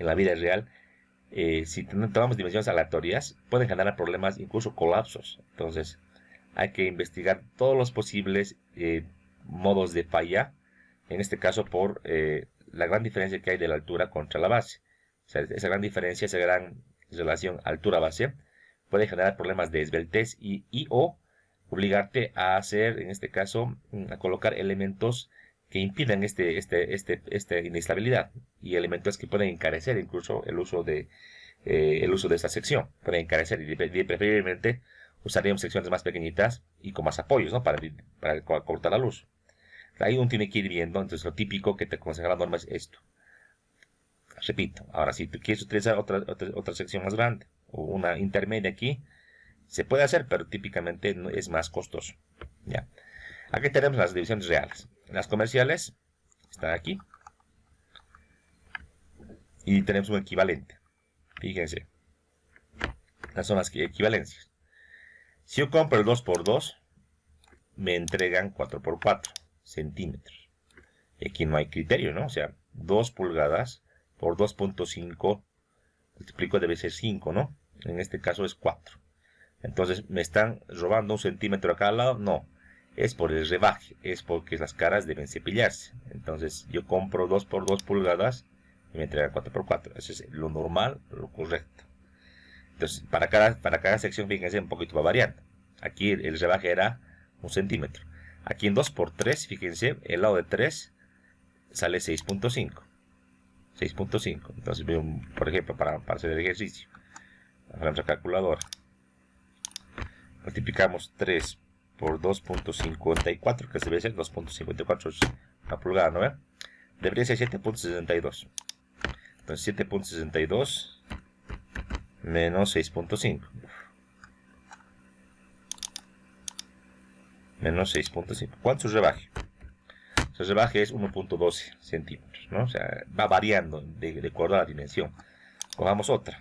en la vida real, si tomamos dimensiones aleatorias, pueden generar problemas, incluso colapsos. Entonces, hay que investigar todos los posibles modos de falla, en este caso por la gran diferencia que hay de la altura contra la base. O sea, esa gran diferencia, esa gran relación altura-base, puede generar problemas de esbeltez o obligarte a hacer, en este caso, a colocar elementos que impidan esta inestabilidad y elementos que pueden encarecer incluso el uso de esta sección. Pueden encarecer y preferiblemente usaríamos secciones más pequeñitas y con más apoyos, ¿no? para cortar la luz. Ahí uno tiene que ir viendo, entonces lo típico que te aconseja la norma es esto. Repito, ahora si tú quieres utilizar otra sección más grande o una intermedia aquí, se puede hacer, pero típicamente es más costoso. ¿Ya? Aquí tenemos las divisiones reales. Las comerciales están aquí. Y tenemos un equivalente. Fíjense. Estas son las equivalencias. Si yo compro el 2x2, me entregan 4x4 centímetros. Y aquí no hay criterio, ¿no? O sea, 2 pulgadas por 2.5, multiplico debe ser 5, ¿no? En este caso es 4. Entonces, ¿me están robando un centímetro a cada lado? No. Es por el rebaje, es porque las caras deben cepillarse. Entonces, yo compro 2 por 2 pulgadas y me entregan 4 por 4. Eso es lo normal, lo correcto. Entonces, para cada sección, fíjense, un poquito va variando. Aquí el rebaje era 1 centímetro. Aquí en 2 por 3, fíjense, el lado de 3 sale 6.5. 6.5. Entonces, por ejemplo, para hacer el ejercicio, agarramos la calculadora. Multiplicamos 3 por 2.54, que debe ser 2.54 una pulgada, ¿no? Debería ser 7.62. Entonces 7.62 menos 6.5. Menos 6.5. ¿Cuánto es rebaje? El rebaje es 1.12 centímetros, ¿no? O sea, va variando de acuerdo a la dimensión. Cojamos otra,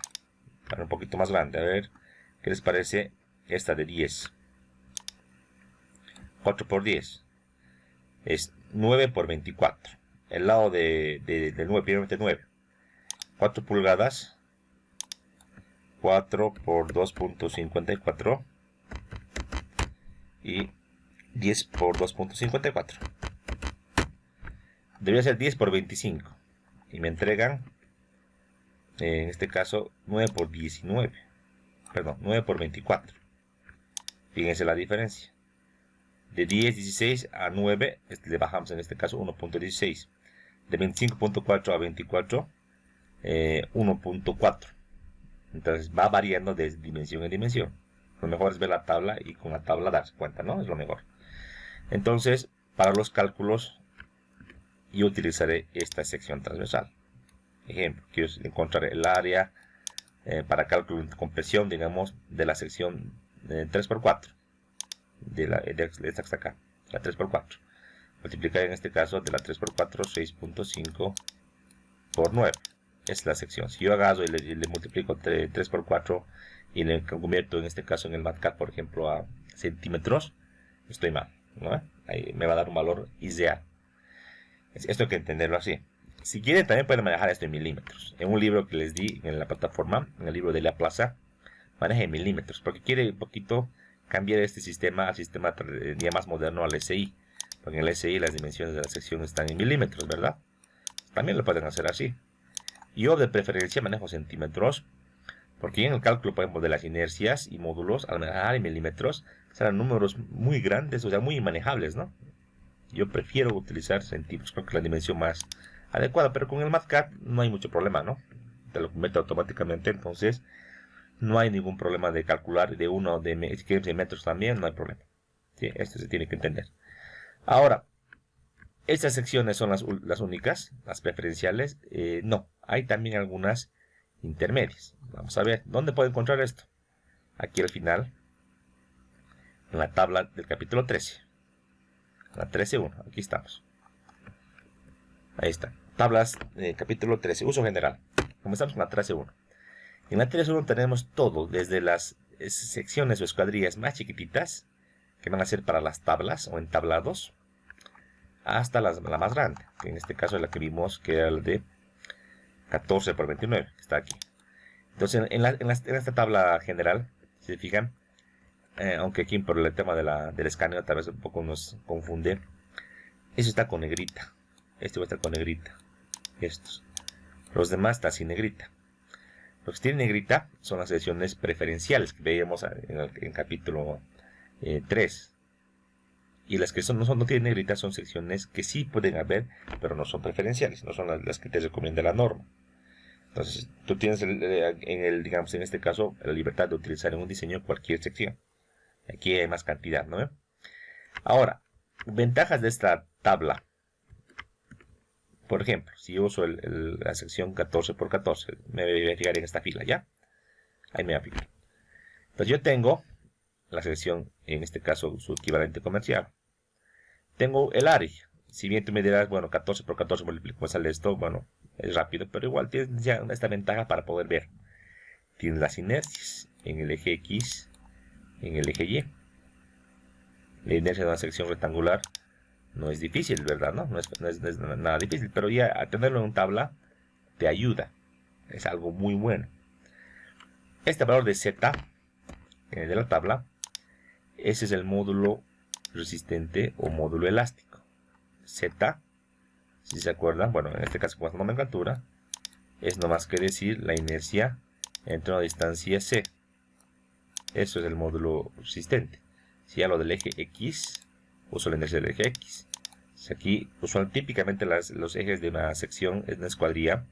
para un poquito más grande. A ver, ¿qué les parece esta de 10? 4 por 10 es 9 por 24. El lado de 9, primeramente 9. 4 pulgadas. 4 por 2.54. Y 10 por 2.54. Debería ser 10 por 25. Y me entregan en este caso 9 por 19, perdón, 9 por 24. Fíjense la diferencia. De 10,16 a 9, le bajamos en este caso 1.16. De 25.4 a 24, 1.4. Entonces va variando de dimensión en dimensión. Lo mejor es ver la tabla y con la tabla darse cuenta, ¿no? Es lo mejor. Entonces, para los cálculos, yo utilizaré esta sección transversal. Ejemplo, quiero encontrar el área para cálculo de compresión, digamos, de la sección 3×4. De esta hasta acá, la 3×4. Multiplicar en este caso de la 3×4, 6.5 por 9. Es la sección. Si yo agarro y le multiplico 3×4 y le convierto en este caso en el MATLAB, por ejemplo, a centímetros, estoy mal, ¿no? Ahí me va a dar un valor ideal. Esto hay que entenderlo así. Si quieren, también pueden manejar esto en milímetros. En un libro que les di en la plataforma, en el libro de la plaza, maneja en milímetros, porque quiere un poquito cambiar este sistema al sistema ya más moderno, al SI. Porque en el SI las dimensiones de la sección están en milímetros, ¿verdad? También lo pueden hacer así. Yo de preferencia manejo centímetros, porque en el cálculo, por ejemplo, de las inercias y módulos, al manejar en milímetros, serán números muy grandes, o sea, muy inmanejables, ¿no? Yo prefiero utilizar centímetros, creo que es la dimensión más adecuada, pero con el MATLAB no hay mucho problema, ¿no? Te lo convierte automáticamente, entonces no hay ningún problema de calcular de uno, si quieres de metros también, no hay problema. ¿Sí? Esto se tiene que entender. Ahora, estas secciones son las únicas, las preferenciales. No, hay también algunas intermedias. Vamos a ver, ¿dónde puedo encontrar esto? Aquí al final, en la tabla del capítulo 13. La 13.1, aquí estamos. Ahí está. Tablas capítulo 13, uso general. Comenzamos con la 13.1. En la 13.1 tenemos todo, desde las secciones o escuadrillas más chiquititas, que van a ser para las tablas o entablados, hasta la más grande, que en este caso es la que vimos, que era la de 14 por 29, que está aquí. Entonces, en esta tabla general, si se fijan, aunque aquí por el tema del escaneo tal vez un poco nos confunde, eso está con negrita, este va a estar con negrita, estos. Los demás están sin negrita. Los que tienen negrita son las secciones preferenciales que veíamos en el capítulo 3. Y las que no tienen negrita son secciones que sí pueden haber, pero no son preferenciales, no son las que te recomienda la norma. Entonces, tú tienes digamos, en este caso, la libertad de utilizar en un diseño cualquier sección. Aquí hay más cantidad, ¿no? Ahora, ventajas de esta tabla. Por ejemplo, si yo uso la sección 14 por 14, me voy a fijar en esta fila, ¿ya? Ahí me voy a fijar. Entonces yo tengo la sección, en este caso, su equivalente comercial. Tengo el área. Si bien tú me dirás, bueno, 14 por 14 multiplico, sale esto, bueno, es rápido, pero igual tienes ya esta ventaja para poder ver. Tienes las inercias en el eje X, en el eje Y. La inercia de una sección rectangular no es difícil, ¿verdad? No es nada difícil, pero ya a tenerlo en tabla te ayuda. Es algo muy bueno. Este valor de Z de la tabla, ese es el módulo resistente o módulo elástico. Z, si se acuerdan, bueno, en este caso con esta nomenclatura, es no más que decir la inercia entre una distancia C. Eso es el módulo resistente. Si hablo del eje X, uso la inercia del eje X. Si aquí, típicamente los ejes de una sección, es una escuadrilla,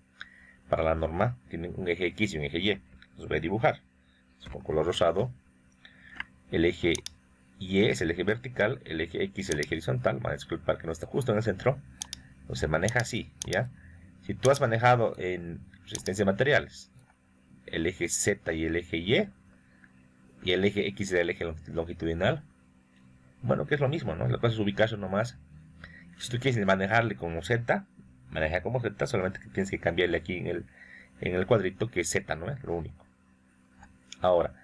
para la norma, tienen un eje X y un eje Y. Los voy a dibujar. Con color rosado. El eje Y es el eje vertical, el eje X el eje horizontal. Van a disculpar que no está justo en el centro. Entonces se maneja así, ¿ya? Si tú has manejado en resistencia de materiales el eje Z y el eje y el eje X es el eje longitudinal, bueno, que es lo mismo, ¿no? La cosa es ubicarse nomás. Si tú quieres manejarle como Z, maneja como Z, solamente que tienes que cambiarle aquí en el cuadrito que es Z, ¿no? Es lo único. Ahora,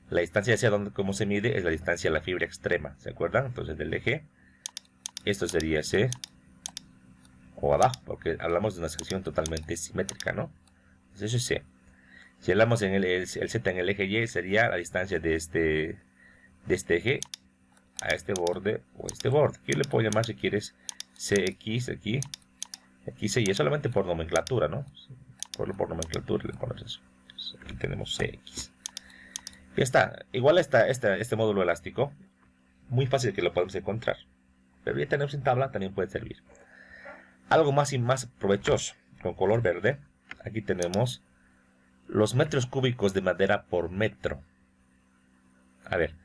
la distancia hacia donde, cómo se mide, es la distancia a la fibra extrema, ¿se acuerdan? Entonces del eje, esto sería C o abajo, porque hablamos de una sección totalmente simétrica, ¿no? Entonces eso es C. Si hablamos en el Z en el eje Y, sería la distancia de este eje a este borde o este borde. Aquí le puedo llamar, si quieres, CX aquí, aquí CY, solamente por nomenclatura, ¿no? por nomenclatura le ponemos eso. Entonces, aquí tenemos Cx. Ya está. Igual este módulo elástico, muy fácil que lo podemos encontrar. Pero ya tenemos en tabla, también puede servir. Algo más y más provechoso, con color verde. Aquí tenemos los metros cúbicos de madera por metro. A ver,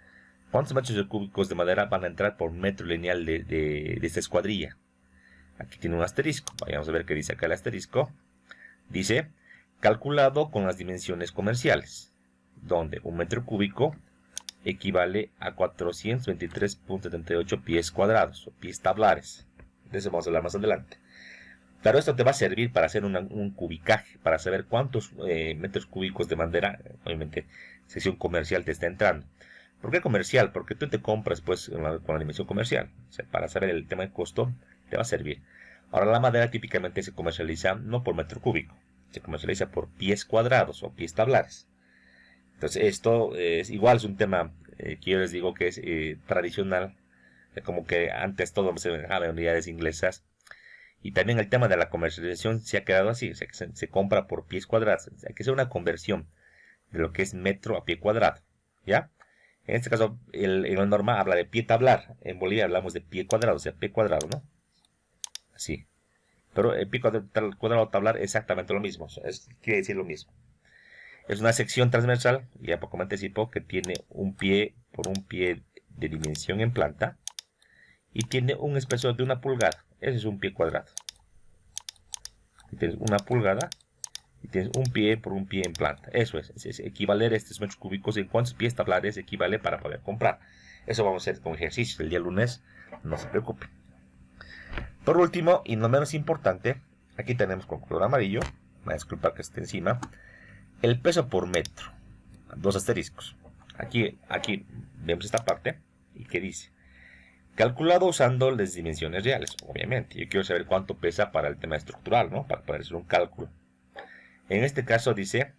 ¿cuántos metros cúbicos de madera van a entrar por metro lineal de esta escuadrilla? Aquí tiene un asterisco. Vayamos a ver qué dice acá el asterisco. Dice, calculado con las dimensiones comerciales, donde un metro cúbico equivale a 423.78 pies cuadrados, o pies tablares. De eso vamos a hablar más adelante. Claro, esto te va a servir para hacer un cubicaje, para saber cuántos metros cúbicos de madera, obviamente, sección comercial te está entrando. ¿Por qué comercial? Porque tú te compras pues con la dimensión comercial. O sea, para saber el tema de costo, te va a servir. Ahora, la madera típicamente se comercializa no por metro cúbico, se comercializa por pies cuadrados o pies tablares. Entonces, esto es igual, es un tema que yo les digo que es tradicional, como que antes todo se manejaba en unidades inglesas. Y también el tema de la comercialización se ha quedado así, o sea, que se compra por pies cuadrados. Hay que hacer una conversión de lo que es metro a pie cuadrado, ¿ya? En este caso, la norma habla de pie tablar. En Bolivia hablamos de pie cuadrado, o sea, pie cuadrado, ¿no? Así. Pero el pie cuadrado tablar es exactamente lo mismo, o sea, quiere decir lo mismo. Es una sección transversal, ya poco me anticipo, que tiene un pie por un pie de dimensión en planta y tiene un espesor de 1 pulgada. Ese es un pie cuadrado. Y tienes 1 pulgada y tienes un pie por un pie en planta. Eso es equivaler a estos metros cúbicos en cuántos pies tablares equivale para poder comprar. Eso vamos a hacer con ejercicio el día lunes, no se preocupen. Por último, y no menos importante, aquí tenemos con color amarillo, me disculpa que esté encima, el peso por metro. 2 asteriscos. Aquí vemos esta parte y que dice, calculado usando las dimensiones reales, obviamente. Yo quiero saber cuánto pesa para el tema estructural, ¿no? Para poder hacer un cálculo. En este caso dice,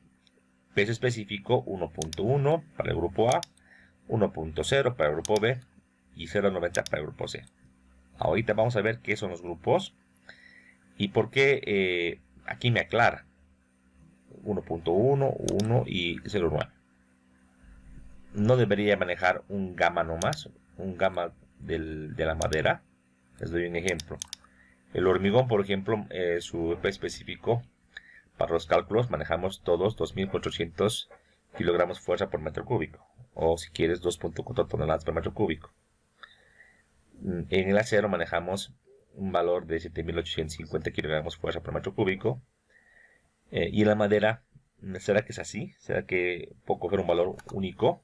peso específico 1.1 para el grupo A, 1.0 para el grupo B y 0.90 para el grupo C. Ahorita vamos a ver qué son los grupos y por qué aquí me aclara 1.1, 1 y 0.9. No debería manejar un gamma nomás, un gamma de la madera. Les doy un ejemplo. El hormigón, por ejemplo, su peso específico para los cálculos manejamos todos 2.400 kilogramos fuerza por metro cúbico. O si quieres 2.4 toneladas por metro cúbico. En el acero manejamos un valor de 7.850 kilogramos fuerza por metro cúbico. Y en la madera, ¿será que es así? ¿Será que puedo coger un valor único?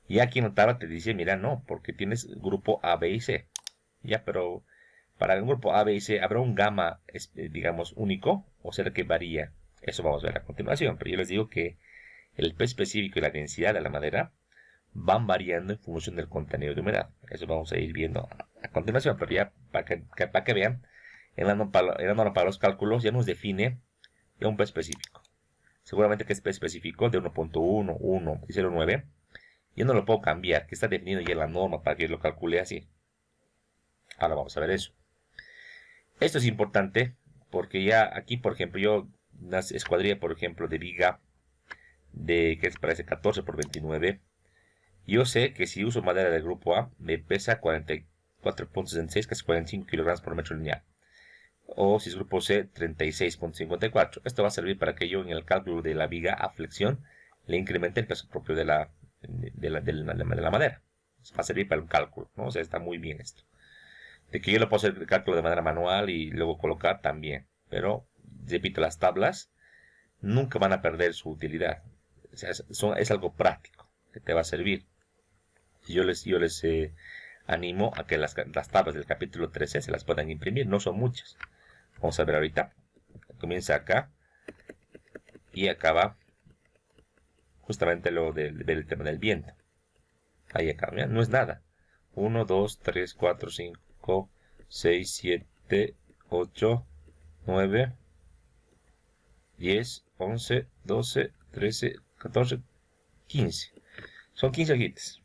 Y aquí en la tabla te dice, mira, no, porque tienes grupo A, B y C. Ya, pero para el grupo A, B y C, ¿habrá un gamma, digamos, único? ¿O será que varía? Eso vamos a ver a continuación. Pero yo les digo que el peso específico y la densidad de la madera van variando en función del contenido de humedad. Eso vamos a ir viendo a continuación. Pero ya, para que vean, en la norma para los cálculos ya nos define ya un peso específico. Seguramente que es peso específico de 1.1, 1 y 0.9. Yo no lo puedo cambiar, que está definido ya en la norma para que yo lo calcule así. Ahora vamos a ver eso. Esto es importante porque ya aquí, por ejemplo, yo una escuadrilla, por ejemplo, de viga que parece 14 por 29. Yo sé que si uso madera del grupo A, me pesa 44.66, casi 45 kilogramos por metro lineal. O si es grupo C, 36.54. Esto va a servir para que yo en el cálculo de la viga a flexión le incremente el peso propio de la madera. Va a servir para un cálculo, ¿no? O sea, está muy bien esto. De que yo lo puedo hacer el cálculo de manera manual y luego colocar también. Pero, repito, las tablas nunca van a perder su utilidad. O sea, es algo práctico que te va a servir. Yo les animo a que las tablas del capítulo 13 se las puedan imprimir. No son muchas. Vamos a ver ahorita. Comienza acá y acaba justamente lo del tema del viento. Ahí acá, ¿ya? No es nada. 1, 2, 3, 4, 5, 6, 7, 8, 9, 10, 11, 12, 13, 14, 15. Son 15 hojitas.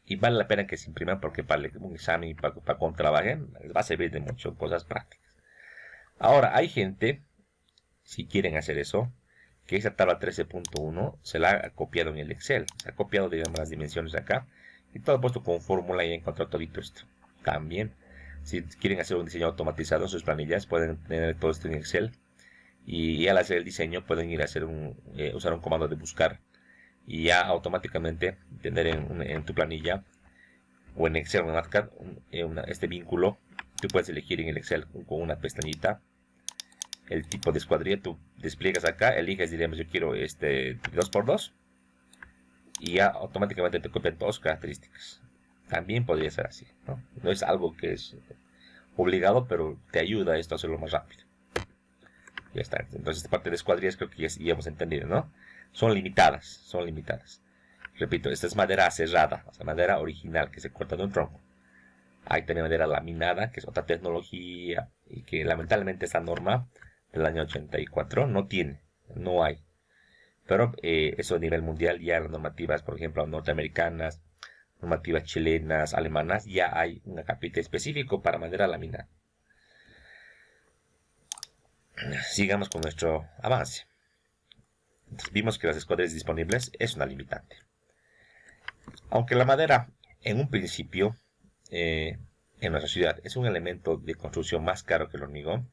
Y vale la pena que se impriman porque para un examen y para cuando trabajen les va a servir de mucho, cosas prácticas. Ahora, hay gente si quieren hacer eso, que esa tabla 13.1 se la ha copiado en el Excel. Se ha copiado, digamos, las dimensiones de acá. Y todo puesto con fórmula y encontrar todo esto. También, si quieren hacer un diseño automatizado en sus planillas, pueden tener todo esto en Excel. Y al hacer el diseño pueden ir a hacer usar un comando de buscar. Y ya automáticamente tener en tu planilla o en Excel o en AutoCAD este vínculo. Tú puedes elegir en el Excel con una pestañita el tipo de escuadrilla. Tú despliegas acá, eliges, diremos, yo quiero este 2x2 y ya automáticamente te copian todas sus características. También podría ser así, ¿no? No es algo que es obligado, pero te ayuda esto a hacerlo más rápido. Ya está. Entonces, esta parte de escuadrillas creo que ya hemos entendido, ¿no? Son limitadas, son limitadas. Repito, esta es madera cerrada, o sea, madera original que se corta de un tronco. Hay también madera laminada, que es otra tecnología y que lamentablemente esta norma del año 84 no tiene, no hay. Pero eso a nivel mundial ya las normativas, por ejemplo, norteamericanas, normativas chilenas, alemanas, ya hay un capítulo específico para madera laminada. Sigamos con nuestro avance. Entonces, vimos que las escuadrillas disponibles es una limitante. Aunque la madera en un principio en nuestra ciudad es un elemento de construcción más caro que el hormigón,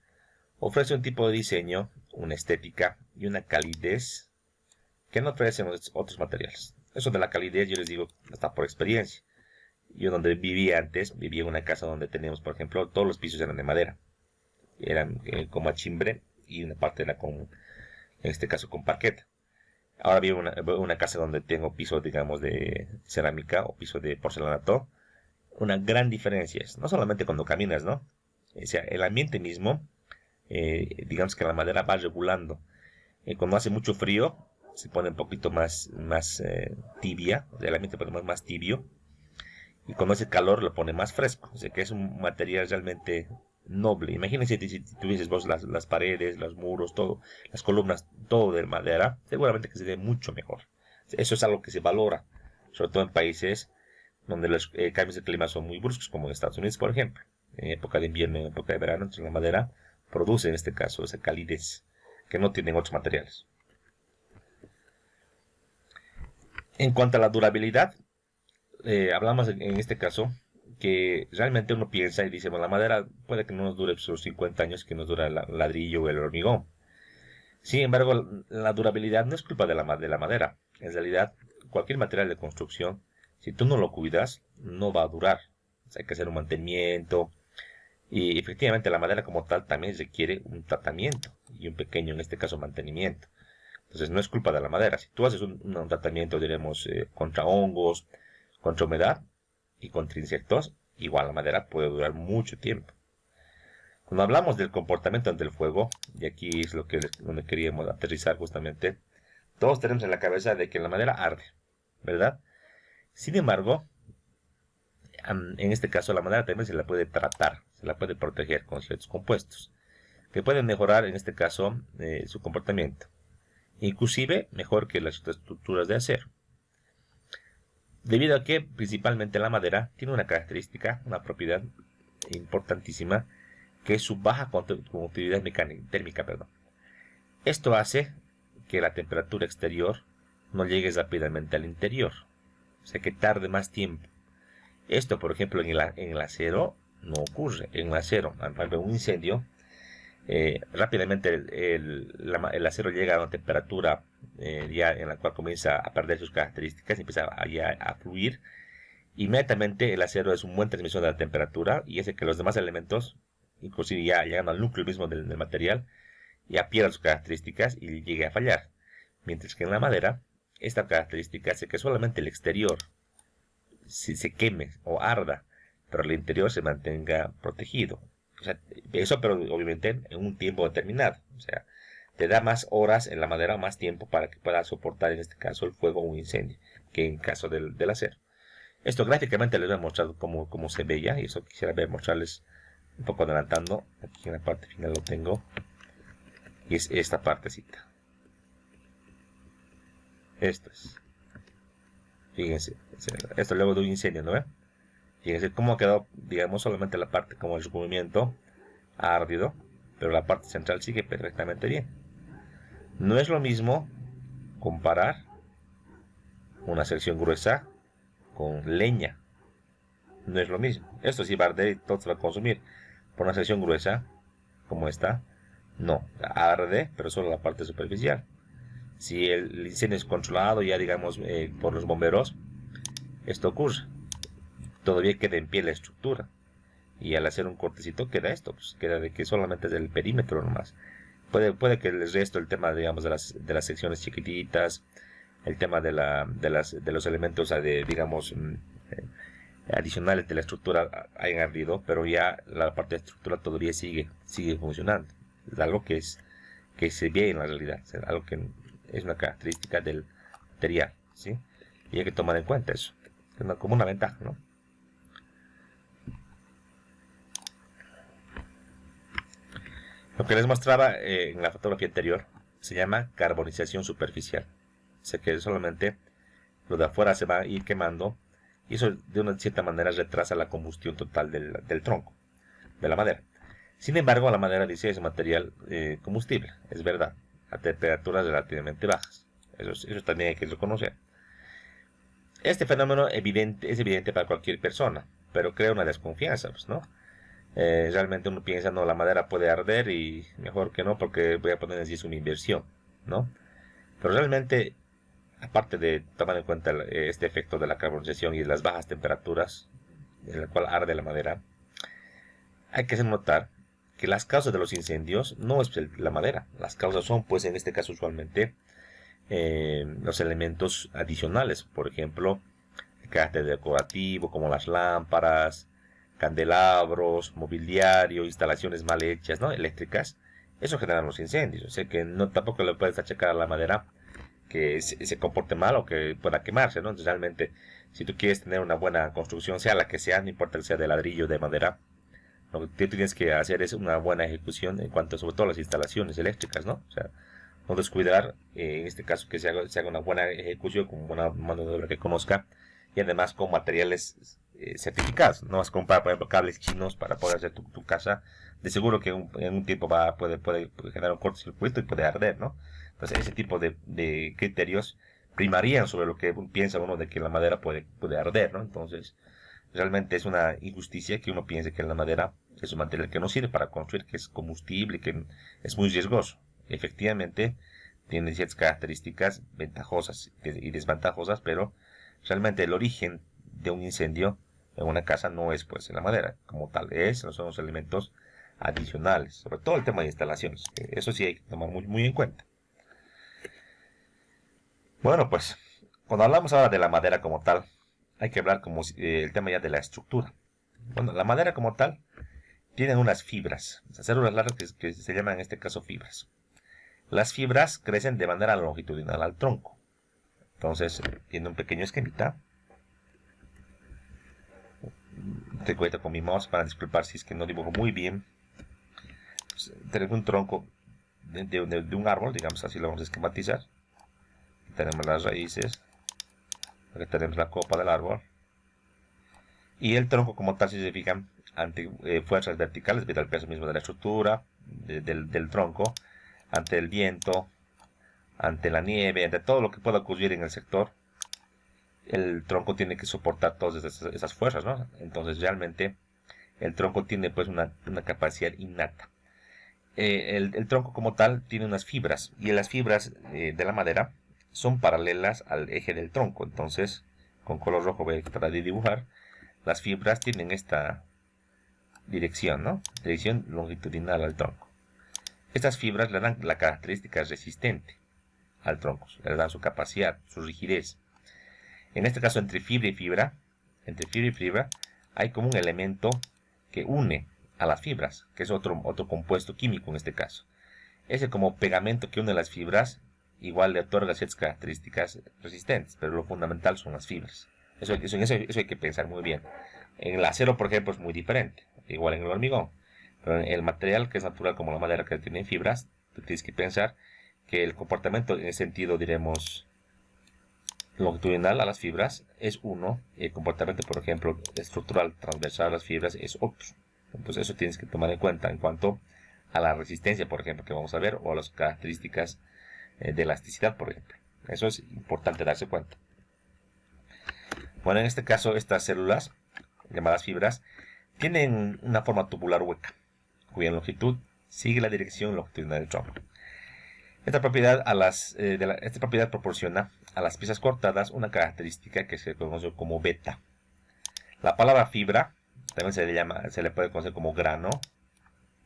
ofrece un tipo de diseño, una estética y una calidez que no ofrecen otros materiales. Eso de la calidez yo les digo hasta por experiencia. Yo donde vivía antes, vivía en una casa donde teníamos, por ejemplo, todos los pisos eran de madera. Eran con machimbre y una parte era en este caso con parquet. Ahora vivo en una casa donde tengo piso, digamos, de cerámica o piso de porcelanato. Una gran diferencia es, no solamente cuando caminas, ¿no? O sea, el ambiente mismo, digamos que la madera va regulando. Cuando hace mucho frío, se pone un poquito más tibia, el ambiente se pone más tibio. Y cuando hace calor, lo pone más fresco. O sea, que es un material realmente noble. Imagínense si tuvieses vos las paredes, los muros, todo, las columnas, todo de madera, seguramente que sería mucho mejor. Eso es algo que se valora, sobre todo en países donde los cambios de clima son muy bruscos, como en Estados Unidos, por ejemplo. En época de invierno, en época de verano, entonces la madera produce en este caso esa calidez que no tienen otros materiales. En cuanto a la durabilidad, hablamos en este caso que realmente uno piensa y dice, bueno, la madera puede que no nos dure los 50 años que nos dura el ladrillo o el hormigón. Sin embargo, la durabilidad no es culpa de la madera. En realidad, cualquier material de construcción, si tú no lo cuidas, no va a durar. O sea, hay que hacer un mantenimiento. Y efectivamente la madera como tal también requiere un tratamiento y un pequeño, en este caso, mantenimiento. Entonces no es culpa de la madera. Si tú haces un tratamiento, diremos, contra hongos, contra humedad y contra insectos, igual la madera puede durar mucho tiempo. Cuando hablamos del comportamiento ante el fuego, y aquí es donde queríamos aterrizar justamente, todos tenemos en la cabeza de que la madera arde, ¿verdad? Sin embargo, en este caso la madera también se la puede tratar, se la puede proteger con ciertos compuestos, que pueden mejorar en este caso su comportamiento, inclusive mejor que las estructuras de acero. Debido a que principalmente la madera tiene una característica, una propiedad importantísima, que es su baja conductividad térmica. Esto hace que la temperatura exterior no llegue rápidamente al interior, o sea que tarde más tiempo. Esto, por ejemplo, en el acero no ocurre. En el acero, al un incendio, rápidamente el acero llega a una temperatura ya en la cual comienza a perder sus características, empieza a fluir. Inmediatamente el acero es un buen transmisor de la temperatura y hace que los demás elementos, inclusive ya llegando al núcleo mismo del material, ya pierdan sus características y llegue a fallar. Mientras que en la madera, esta característica hace que solamente el exterior se queme o arda, pero el interior se mantenga protegido. O sea, eso, pero obviamente en un tiempo determinado. O sea, te da más horas en la madera, más tiempo para que pueda soportar en este caso el fuego o un incendio, que en caso del acero. Esto gráficamente les voy a mostrar cómo se veía, y eso quisiera mostrarles un poco adelantando. Aquí en la parte final lo tengo, y es esta partecita. Esto es. Fíjense, esto luego de un incendio, ¿no ven? Fíjense cómo ha quedado, digamos, solamente la parte como el recubrimiento ha ardido, pero la parte central sigue perfectamente bien. No es lo mismo comparar una sección gruesa con leña. No es lo mismo. Esto sí va a arder y todo se va a consumir. Por una sección gruesa, como esta, no. Arde, pero solo la parte superficial. Si el incendio es controlado ya, digamos, por los bomberos, esto ocurre. Todavía queda en pie la estructura. Y al hacer un cortecito queda esto, pues queda de que solamente es el perímetro nomás. Puede que el resto, el tema, digamos, de las secciones chiquititas, el tema de los elementos, digamos, adicionales de la estructura hayan ardido, pero ya la parte de estructura todavía sigue funcionando. Es algo que se ve en la realidad, es algo que es una característica del material, ¿sí? Y hay que tomar en cuenta eso, como una ventaja, ¿no? Lo que les mostraba en la fotografía anterior se llama carbonización superficial. O sea que solamente lo de afuera se va a ir quemando y eso de una cierta manera retrasa la combustión total del tronco, de la madera. Sin embargo, la madera dice es un material combustible, es verdad, a temperaturas relativamente bajas. Eso también hay que reconocer. Este fenómeno es evidente para cualquier persona, pero crea una desconfianza, pues, ¿no? Realmente uno piensa, no, la madera puede arder y mejor que no, porque voy a poner en sí una inversión, ¿no? Pero realmente, aparte de tomar en cuenta este efecto de la carbonización y de las bajas temperaturas en la cual arde la madera, hay que hacer notar que las causas de los incendios no es la madera. Las causas son, pues en este caso usualmente, los elementos adicionales, por ejemplo, el carácter decorativo, como las lámparas, candelabros, mobiliario, instalaciones mal hechas, ¿no? Eléctricas. Eso genera los incendios. O sea que no, tampoco le puedes achacar a la madera que se comporte mal o que pueda quemarse, ¿no? Entonces, realmente, si tú quieres tener una buena construcción, sea la que sea, no importa que sea de ladrillo o de madera, lo que tú tienes que hacer es una buena ejecución en cuanto sobre todo a las instalaciones eléctricas, ¿no? O sea, no descuidar, en este caso, que se haga una buena ejecución con una mano de obra que conozca y además con materiales certificados. No vas a comprar, por ejemplo, cables chinos para poder hacer tu casa. De seguro que en un tiempo puede generar un cortocircuito y puede arder, ¿no? Entonces, ese tipo de criterios primarían sobre lo que piensa uno de que la madera puede arder, ¿no? Entonces, realmente es una injusticia que uno piense que la madera es un material que no sirve para construir, que es combustible, que es muy riesgoso. Efectivamente, tiene ciertas características ventajosas y desventajosas, pero realmente el origen de un incendio en una casa no es pues la madera como tal, son los elementos adicionales, sobre todo el tema de instalaciones. Eso sí hay que tomar muy en cuenta. Bueno, pues cuando hablamos ahora de la madera como tal, hay que hablar como el tema ya de la estructura. Bueno, la madera como tal tiene unas fibras, células largas que se llaman en este caso fibras. Las fibras crecen de manera longitudinal al tronco. Entonces, tiene un pequeño esquemita. Te cuento con mi mouse para disculpar si es que no dibujo muy bien. Pues, tenemos un tronco de un árbol, digamos así lo vamos a esquematizar. Tenemos las raíces. Aquí tenemos la copa del árbol. Y el tronco como tal, si se fijan, ante fuerzas verticales, debido al peso mismo de la estructura, del tronco, ante el viento, ante la nieve, ante todo lo que pueda ocurrir en el sector, el tronco tiene que soportar todas esas fuerzas, ¿no? Entonces realmente el tronco tiene pues una capacidad innata. El tronco como tal tiene unas fibras, y las fibras de la madera son paralelas al eje del tronco. Entonces, con color rojo voy a tratar de dibujar. Las fibras tienen esta dirección, ¿no? Dirección longitudinal al tronco. Estas fibras le dan la característica resistente al tronco, le dan su capacidad, su rigidez. En este caso, entre fibra y fibra, hay como un elemento que une a las fibras, que es otro compuesto químico en este caso. Ese como pegamento que une las fibras, igual le otorga ciertas características resistentes, pero lo fundamental son las fibras. Eso hay que pensar muy bien. En el acero, por ejemplo, es muy diferente, igual en el hormigón. Pero en el material que es natural, como la madera, que tiene fibras, tú tienes que pensar que el comportamiento en el sentido, diremos, longitudinal a las fibras es uno, y el comportamiento, por ejemplo, estructural transversal a las fibras es otro. Entonces eso tienes que tomar en cuenta en cuanto a la resistencia, por ejemplo, que vamos a ver, o a las características de elasticidad, por ejemplo. Eso es importante darse cuenta. Bueno, en este caso, estas células, llamadas fibras, tienen una forma tubular hueca, cuya longitud sigue la dirección longitudinal del tronco. Esta propiedad proporciona a las piezas cortadas una característica que se conoce como beta. La palabra fibra también se le puede conocer como grano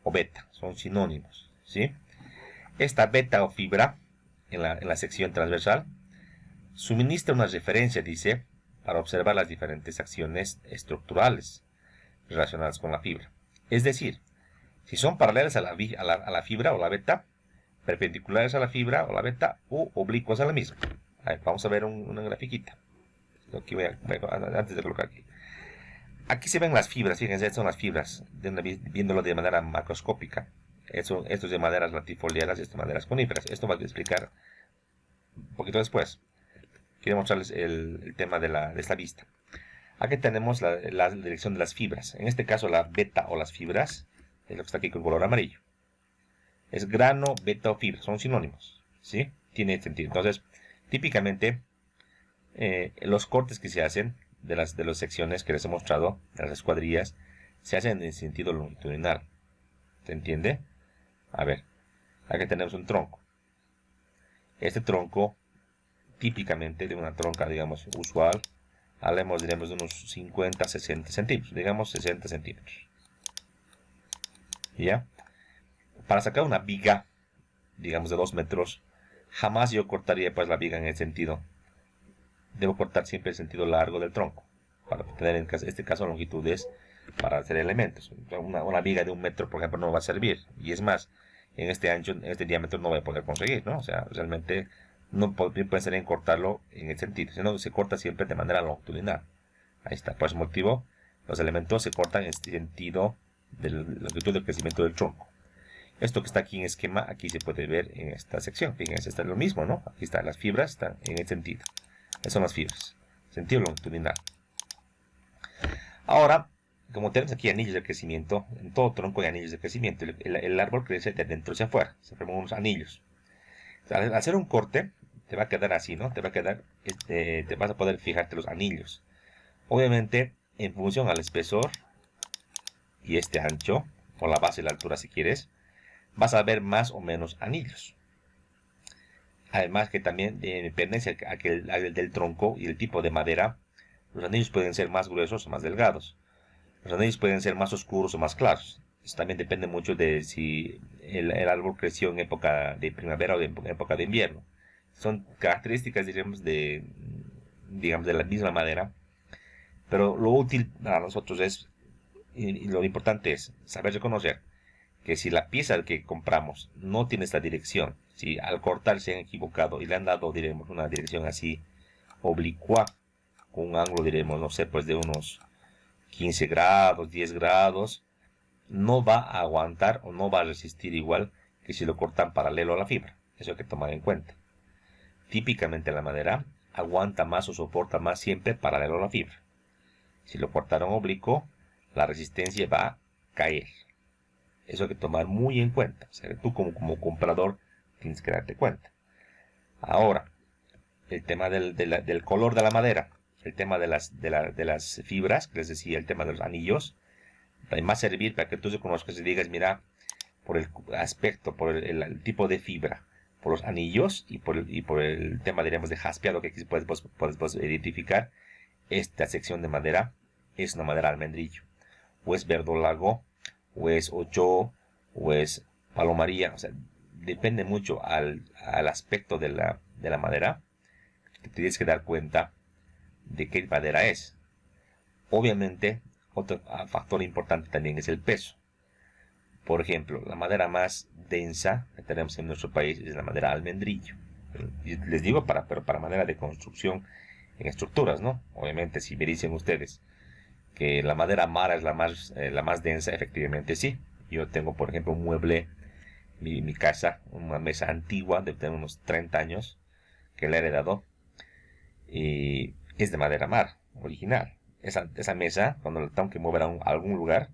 o beta, son sinónimos, ¿sí? Esta beta o fibra en la sección transversal suministra una referencia, dice, para observar las diferentes acciones estructurales relacionadas con la fibra. Es decir, si son paralelas a la fibra o la beta, perpendiculares a la fibra o la beta, u oblicuas a la misma. A ver, vamos a ver una grafiquita. Aquí antes de colocar aquí. Aquí se ven las fibras, fíjense, estas son las fibras, viéndolo de manera macroscópica. Esto es de maderas latifoliadas y esto de maderas coníferas. Esto va a explicar un poquito después. Quiero mostrarles el tema de esta vista. Aquí tenemos la dirección de las fibras. En este caso, la beta o las fibras es lo que está aquí con color amarillo. Es grano, beta o fibra, son sinónimos, ¿sí? Tiene sentido. Entonces, típicamente, los cortes que se hacen de las secciones que les he mostrado, de las escuadrillas, se hacen en sentido longitudinal. ¿Se entiende? A ver, aquí tenemos un tronco. Este tronco, típicamente de una tronca, digamos, usual, hablemos, diremos, de unos 50, 60 centímetros, digamos 60 centímetros. ¿Ya? Para sacar una viga, digamos de 2 metros, jamás yo cortaría pues la viga en el sentido. Debo cortar siempre el sentido largo del tronco, para obtener en este caso longitudes para hacer elementos. Una viga de 1 metro, por ejemplo, no va a servir. Y es más, en este ancho, en este diámetro no voy a poder conseguir, ¿no? O sea, realmente no puede ser en cortarlo en el sentido, sino se corta siempre de manera longitudinal. Ahí está, por ese motivo, los elementos se cortan en este sentido de la longitud del crecimiento del tronco. Esto que está aquí en esquema, aquí se puede ver en esta sección. Fíjense, está lo mismo, ¿no? Aquí están las fibras, están en el sentido. Esas son las fibras, sentido longitudinal. Ahora, como tenemos aquí anillos de crecimiento, en todo tronco hay anillos de crecimiento. El árbol crece de dentro hacia afuera, se forman unos anillos. Al hacer un corte, te va a quedar así, ¿no? Te vas a poder fijarte los anillos. Obviamente, en función al espesor y este ancho, o la base y la altura si quieres, vas a ver más o menos anillos. Además que también depende del tronco y el tipo de madera. Los anillos pueden ser más gruesos o más delgados. Los anillos pueden ser más oscuros o más claros. Eso también depende mucho de si el árbol creció en época de primavera o en época de invierno. Son características, digamos, de la misma madera. Pero lo útil para nosotros es, y lo importante es saber reconocer que si la pieza que compramos no tiene esta dirección, si al cortar se han equivocado y le han dado, diremos, una dirección así oblicua, con un ángulo, diremos, no sé, pues de unos 15 grados, 10 grados, no va a aguantar o no va a resistir igual que si lo cortan paralelo a la fibra. Eso hay que tomar en cuenta. Típicamente la madera aguanta más o soporta más siempre paralelo a la fibra. Si lo cortaron oblicuo, la resistencia va a caer. Eso hay que tomar muy en cuenta. O sea, tú como comprador tienes que darte cuenta. Ahora, el tema del color de la madera, el tema de las fibras, que les decía, el tema de los anillos, va más servir para que tú se conozcas y digas, mira, por el aspecto, por el tipo de fibra, por los anillos y por el tema, diríamos, de jaspeado que aquí puedes identificar, esta sección de madera es una madera almendrillo, o es verdolago, o es ocho, o es palomaría. O sea, depende mucho al aspecto de la madera. Te tienes que dar cuenta de qué madera es. Obviamente, otro factor importante también es el peso. Por ejemplo, la madera más densa que tenemos en nuestro país es la madera almendrillo. Y les digo pero para madera de construcción en estructuras, ¿no? Obviamente, si me dicen ustedes que la madera mara es la más densa, efectivamente sí. Yo tengo, por ejemplo, un mueble, mi casa, una mesa antigua de tener unos 30 años, que le he heredado, y es de madera mara, original. Esa mesa, cuando la tengo que mover a algún lugar,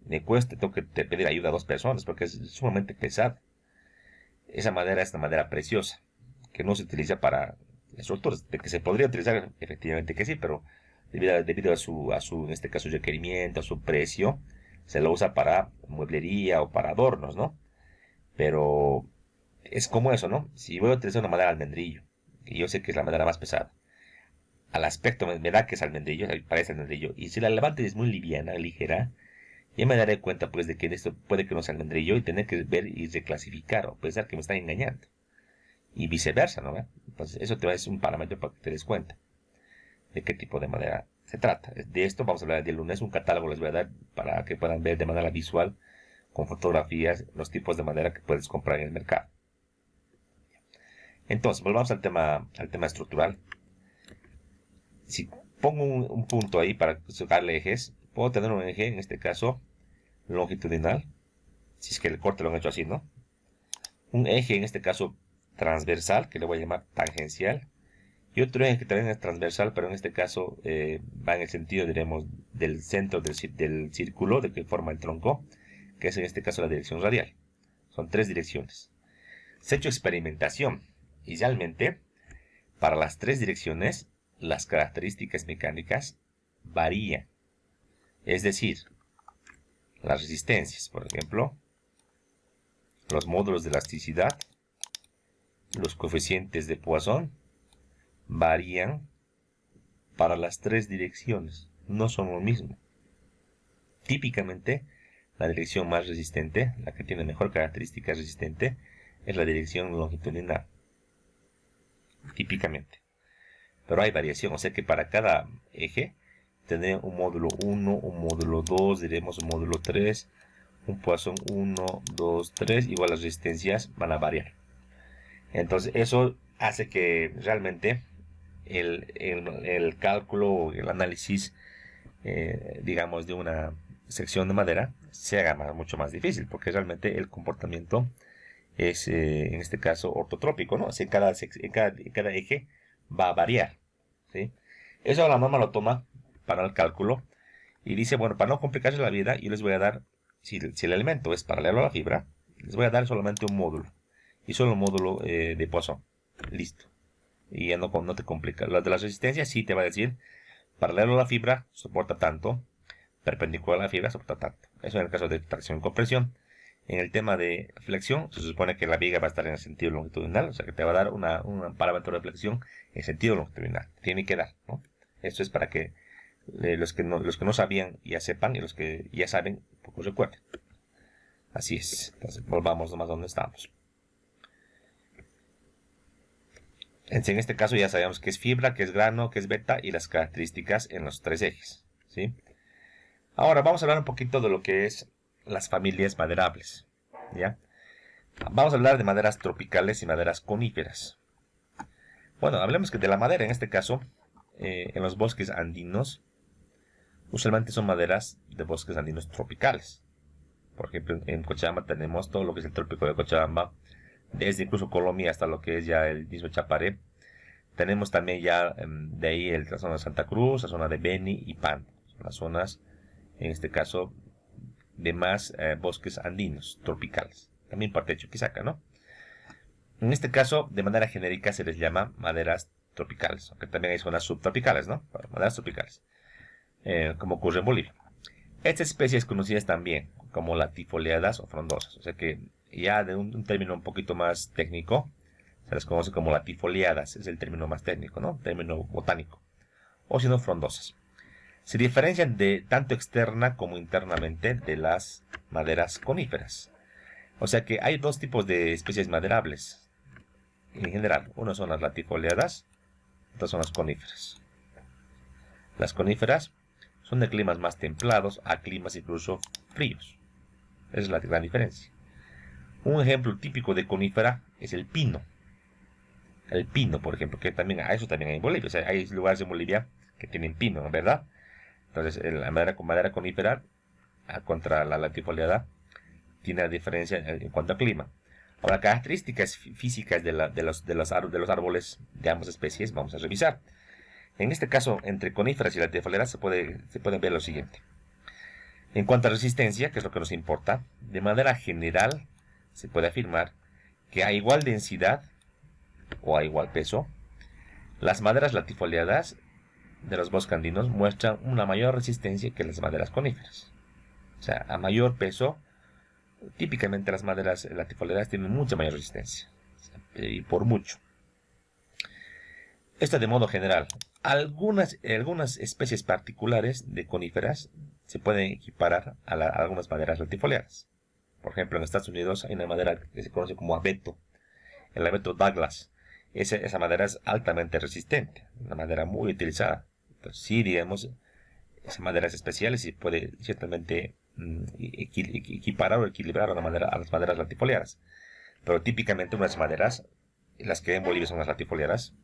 me cuesta, tengo que pedir ayuda a 2 personas, porque es sumamente pesada. Esa madera es una madera preciosa. que no se utiliza para estructuras, de que se podría utilizar efectivamente que sí, pero debido en este caso, requerimiento, a su precio, se lo usa para mueblería o para adornos, ¿no? Pero es como eso, ¿no? Si voy a utilizar una madera de almendrillo, y yo sé que es la madera más pesada, al aspecto me da que es almendrillo, parece almendrillo, y si la levante es muy liviana, ligera, ya me daré cuenta pues de que esto puede que no sea almendrillo y tener que ver y reclasificar o pensar que me están engañando. Y viceversa, ¿no? Entonces eso te va a ser un parámetro para que te des cuenta de qué tipo de madera se trata. De esto vamos a hablar el lunes, un catálogo les voy a dar para que puedan ver de manera visual, con fotografías, los tipos de madera que puedes comprar en el mercado. Entonces, volvamos al tema estructural. Si pongo un punto ahí para sacarle ejes, puedo tener un eje, en este caso, longitudinal, si es que el corte lo han hecho así, ¿no? Un eje, en este caso, transversal, que le voy a llamar tangencial, y otro eje que también es transversal, pero en este caso va en el sentido, diremos, del centro del círculo, de que forma el tronco, que es en este caso la dirección radial. Son 3 direcciones. Se ha hecho experimentación, y realmente, para las 3 direcciones, las características mecánicas varían. Es decir, las resistencias, por ejemplo, los módulos de elasticidad, los coeficientes de Poisson, varían para las 3 direcciones. No son lo mismo. Típicamente, la dirección más resistente, la que tiene mejor característica resistente, es la dirección longitudinal. Típicamente. Pero hay variación, o sea que para cada eje tendré un módulo 1, un módulo 2, diremos un módulo 3, un Poisson 1, 2, 3, igual las resistencias van a variar. Entonces eso hace que realmente el cálculo, el análisis, digamos, de una sección de madera se haga mucho más difícil, porque realmente el comportamiento es, en este caso, ortotrópico, ¿no? Así cada eje va a variar, ¿sí? Eso la norma lo toma para el cálculo y dice, bueno, para no complicarse la vida, yo les voy a dar, si el elemento es paralelo a la fibra, les voy a dar solamente un módulo, y solo un módulo de Poisson. Listo. Y ya no te complica. Las de las resistencias sí te va a decir, paralelo a la fibra soporta tanto, perpendicular a la fibra soporta tanto. Eso en el caso de tracción y compresión. En el tema de flexión, se supone que la viga va a estar en el sentido longitudinal, o sea que te va a dar un parámetro de flexión en sentido longitudinal. Tiene que dar, ¿no? Esto es para que los que no sabían ya sepan, y los que ya saben, poco recuerden. Así es. Entonces, volvamos nomás donde estamos. En este caso ya sabemos que es fibra, que es grano, que es beta y las características en los 3 ejes, ¿sí? Ahora vamos a hablar un poquito de lo que es las familias maderables, ¿ya? Vamos a hablar de maderas tropicales y maderas coníferas. Bueno, hablemos que de la madera, en este caso, en los bosques andinos, usualmente son maderas de bosques andinos tropicales. Por ejemplo, en Cochabamba tenemos todo lo que es el trópico de Cochabamba, desde incluso Colombia hasta lo que es ya el mismo Chaparé. Tenemos también ya de ahí la zona de Santa Cruz, la zona de Beni y Pan. Son las zonas, en este caso, de más bosques andinos tropicales. También parte de Chuquisaca, ¿no? En este caso, de manera genérica se les llama maderas tropicales, aunque también hay zonas subtropicales, ¿no? Maderas tropicales, como ocurre en Bolivia. Estas especies conocidas también como latifoliadas o frondosas, o sea que ya de un término un poquito más técnico, se las conoce como latifoliadas, es el término más técnico, ¿no? Término botánico. O si no, frondosas. Se diferencian de tanto externa como internamente de las maderas coníferas. O sea que hay 2 tipos de especies maderables. En general, uno son las latifoliadas, otras son las coníferas. Las coníferas son de climas más templados a climas incluso fríos. Esa es la gran diferencia. Un ejemplo típico de conífera es el pino. El pino, por ejemplo, que también eso también hay en Bolivia. O sea, hay lugares en Bolivia que tienen pino, ¿verdad? Entonces, la madera conífera contra la latifoliada tiene la diferencia en cuanto a clima. Ahora, características físicas de los árboles de ambas especies vamos a revisar. En este caso, entre coníferas y latifoliadas se puede ver lo siguiente. En cuanto a resistencia, que es lo que nos importa, de manera general se puede afirmar que a igual densidad o a igual peso, las maderas latifoliadas de los bosques andinos muestran una mayor resistencia que las maderas coníferas. O sea, a mayor peso, típicamente las maderas latifoliadas tienen mucha mayor resistencia, y por mucho. Esto de modo general. Algunas especies particulares de coníferas se pueden equiparar a algunas maderas latifoliadas. Por ejemplo, en Estados Unidos hay una madera que se conoce como abeto, el abeto Douglas. Esa madera es altamente resistente, una madera muy utilizada. Entonces, sí, digamos, esa madera es especial y se puede ciertamente equiparar o equilibrar a las maderas latifoliadas. Pero típicamente unas maderas, las que en Bolivia son las latifoliadas,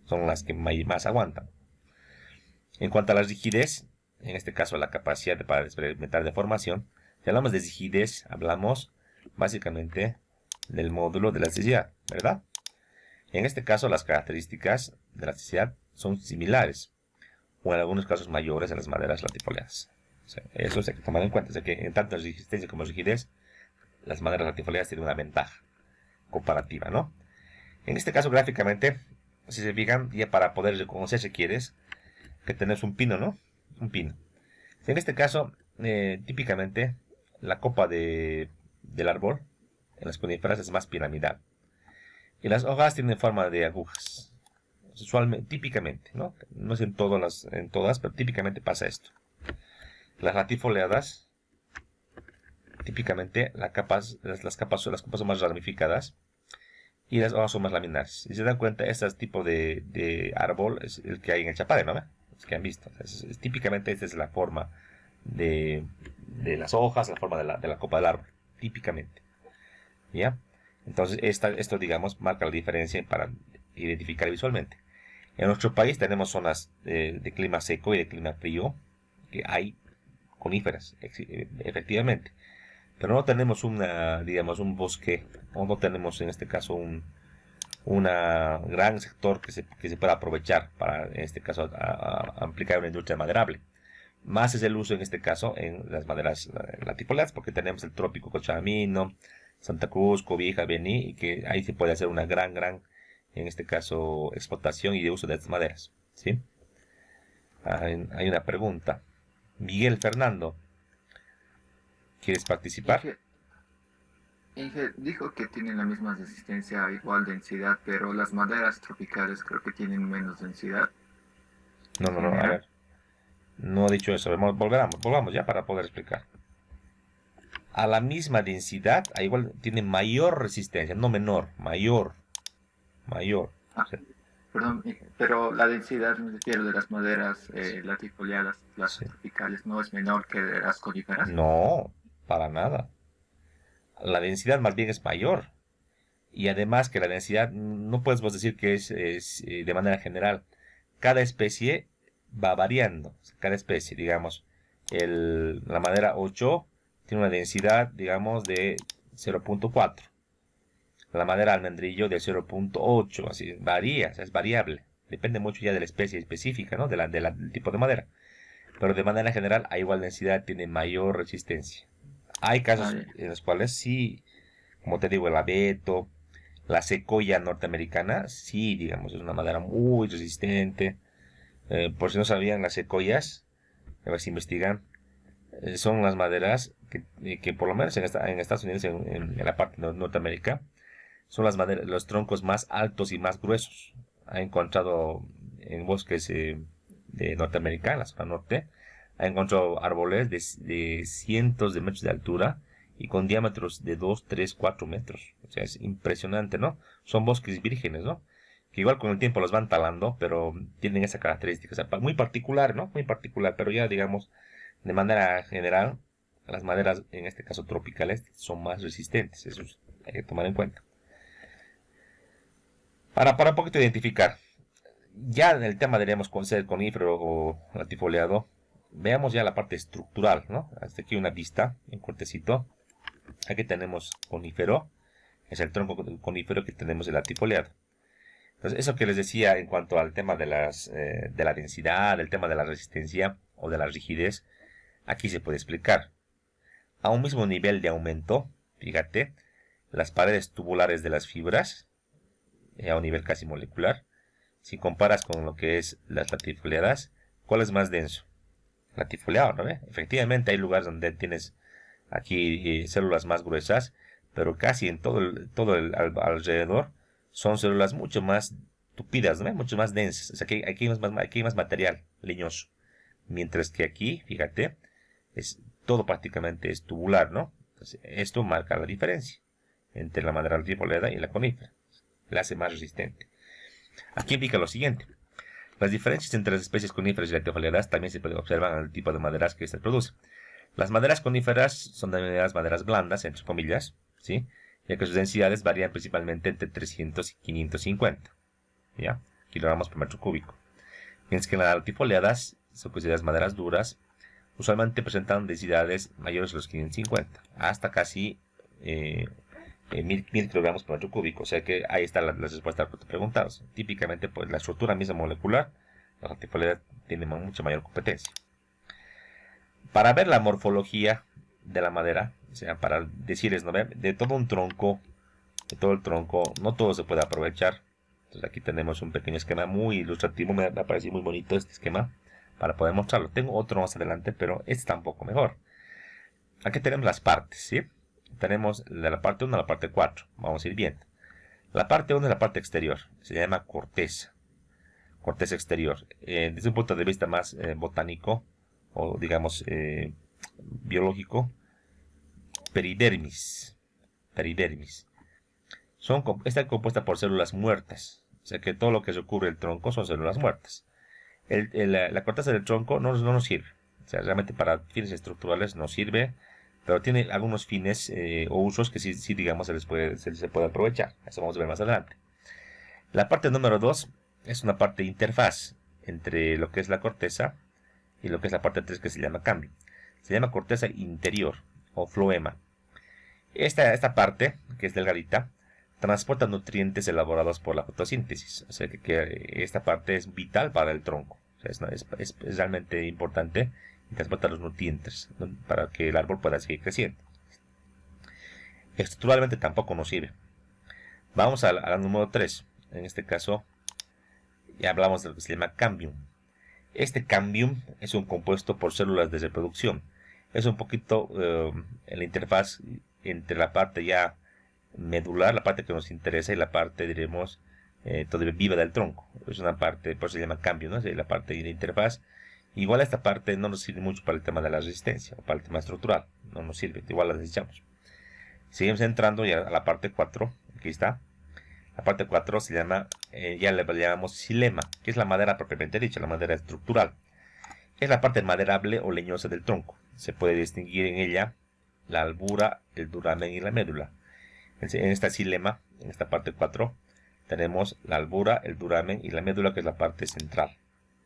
son las que más aguantan. En cuanto a la rigidez, en este caso la capacidad para experimentar deformación, si hablamos de rigidez, hablamos básicamente del módulo de elasticidad, ¿verdad? En este caso las características de la elasticidad son similares, o en algunos casos mayores en las maderas latifoliadas. O sea, eso se hay que tomar en cuenta, o sea que en tanto resistencia como rigidez, las maderas latifoliadas tienen una ventaja comparativa, ¿no? En este caso gráficamente, si se fijan, ya para poder reconocer si quieres, que tenés un pino, ¿no? Un pino. En este caso, típicamente, la copa del árbol en las coníferas es más piramidal. Y las hojas tienen forma de agujas. Usualmente, típicamente, ¿no? No es en todas, pero típicamente pasa esto. Las latifoliadas, típicamente, las capas son más ramificadas y las hojas son más laminares. Si se dan cuenta, este tipo de árbol es el que hay en el Chapare, ¿no? Los que han visto. Típicamente esta es la forma de las hojas, la forma de la copa del árbol. Típicamente. ¿Ya? Entonces, esto, digamos, marca la diferencia para identificar visualmente. En nuestro país tenemos zonas de clima seco y de clima frío, que hay coníferas, efectivamente. Pero no tenemos un bosque, o no tenemos en este caso un gran sector que se pueda aprovechar para, en este caso, aplicar una industria maderable. Más es el uso en este caso en las maderas latifoliadas, porque tenemos el trópico Cochabamino, Santa Cruz, Cobija, Bení, y que ahí se puede hacer una gran, en este caso, explotación y de uso de estas maderas, ¿sí? Hay una pregunta. Miguel Fernando, ¿quieres participar? Inge dijo que tienen la misma resistencia, igual densidad, pero las maderas tropicales creo que tienen menos densidad No, en no, no, a general. ver. No he dicho eso. Volvamos ya para poder explicar. A la misma densidad, igual tiene mayor resistencia, no menor, mayor, mayor. O Ah, sea, perdón, Inge, pero la densidad, me refiero de las maderas latifoliadas, las sí. tropicales, no es menor que de las coníferas. No, para nada. La densidad más bien es mayor. Y además que la densidad, no puedes vos decir que es de manera general. Cada especie va variando. O sea, cada especie, digamos, la madera 8 tiene una densidad, digamos, de 0.4. La madera almendrillo de 0.8, así varía, o sea, es variable. Depende mucho ya de la especie específica, ¿no? Del tipo de madera. Pero de manera general, a igual densidad tiene mayor resistencia. Hay Ah, casos ya. en los cuales sí, como te digo, el abeto, la secoya norteamericana, sí, digamos, es una madera muy resistente. Por si no sabían, las secoyas, a ver si investigan, son las maderas que por lo menos en Estados Unidos, en la parte de Norteamérica, son los troncos más altos y más gruesos. Ha encontrado en bosques de Norteamérica, en la zona norte, ha encontrado árboles de cientos de metros de altura y con diámetros de 2, 3, 4 metros. O sea, es impresionante, ¿no? Son bosques vírgenes, ¿no? Que igual con el tiempo los van talando, pero tienen esa característica. O sea, muy particular, ¿no? Muy particular, pero ya digamos, de manera general, las maderas, en este caso tropicales, son más resistentes. Eso hay que tomar en cuenta. Para un poquito identificar, ya en el tema diríamos con ser conífero o latifoliado, veamos ya la parte estructural, ¿no? Hasta aquí una vista, un cortecito. Aquí tenemos conífero, es el tronco conífero que tenemos el latifoliado. Entonces, eso que les decía en cuanto al tema de la densidad, el tema de la resistencia o de la rigidez, aquí se puede explicar. A un mismo nivel de aumento, fíjate, las paredes tubulares de las fibras a un nivel casi molecular. Si comparas con lo que es las latifoliadas, ¿cuál es más denso? Latifoliado, ¿no ve? Efectivamente hay lugares donde tienes aquí células más gruesas, pero casi en todo el alrededor son células mucho más tupidas, ¿no? Mucho más densas. O sea, que aquí hay más material leñoso. Mientras que aquí, fíjate, todo prácticamente es tubular, ¿no? Entonces, esto marca la diferencia entre la madera latifoliada y la conífera. La hace más resistente. Aquí implica lo siguiente. Las diferencias entre las especies coníferas y latifoliadas también se pueden observar en el tipo de maderas que se produce. Las maderas coníferas son denominadas maderas blandas, entre comillas, ¿sí? Ya que sus densidades varían principalmente entre 300 y 550, ¿ya? Kilogramos por metro cúbico. Mientras que las latifoliadas son consideradas maderas duras, usualmente presentan densidades mayores a los 550, hasta casi 1000 kilogramos por metro cúbico. O sea que ahí está la respuesta a lo que te preguntabas. Típicamente, pues la estructura misma molecular, la latifoliadas tiene mucha mayor competencia. Para ver la morfología de la madera, o sea, para decirles, ¿no? De todo el tronco, no todo se puede aprovechar. Entonces aquí tenemos un pequeño esquema muy ilustrativo, me parece muy bonito este esquema para poder mostrarlo. Tengo otro más adelante, pero este está un poco mejor. Aquí tenemos las partes, ¿sí? Tenemos de la parte 1 a la parte 4, vamos a ir viendo. La parte 1 es la parte exterior, se llama corteza exterior. Desde un punto de vista más botánico, o digamos biológico, peridermis. Está compuesta por células muertas, o sea que todo lo que recubre el tronco son células muertas. La corteza del tronco no nos sirve, o sea, realmente para fines estructurales no sirve, pero tiene algunos fines o usos que sí digamos se les puede aprovechar. Eso vamos a ver más adelante. La parte número 2 es una parte interfaz entre lo que es la corteza y lo que es la parte 3, que se llama cambio. Se llama corteza interior o floema. Esta parte, que es delgadita, transporta nutrientes elaborados por la fotosíntesis. O sea que esta parte es vital para el tronco. O sea, es realmente importante y transporta los nutrientes, ¿no?, para que el árbol pueda seguir creciendo. Estructuralmente tampoco nos sirve. Vamos a la número 3. En este caso ya hablamos de lo que se llama cambium. Este cambium es un compuesto por células de reproducción. Es un poquito en la interfaz entre la parte ya medular, la parte que nos interesa, y la parte, diremos, todavía viva del tronco. Es una parte, por eso se llama cambium, ¿no? Es la parte de interfaz. Igual esta parte no nos sirve mucho para el tema de la resistencia, o para el tema estructural. No nos sirve, igual la desechamos. Seguimos entrando ya a la parte 4. Aquí está. La parte 4 se llama, ya le llamamos xilema, que es la madera propiamente dicha, la madera estructural. Es la parte maderable o leñosa del tronco. Se puede distinguir en ella la albura, el duramen y la médula. En esta xilema, en esta parte 4, tenemos la albura, el duramen y la médula, que es la parte central,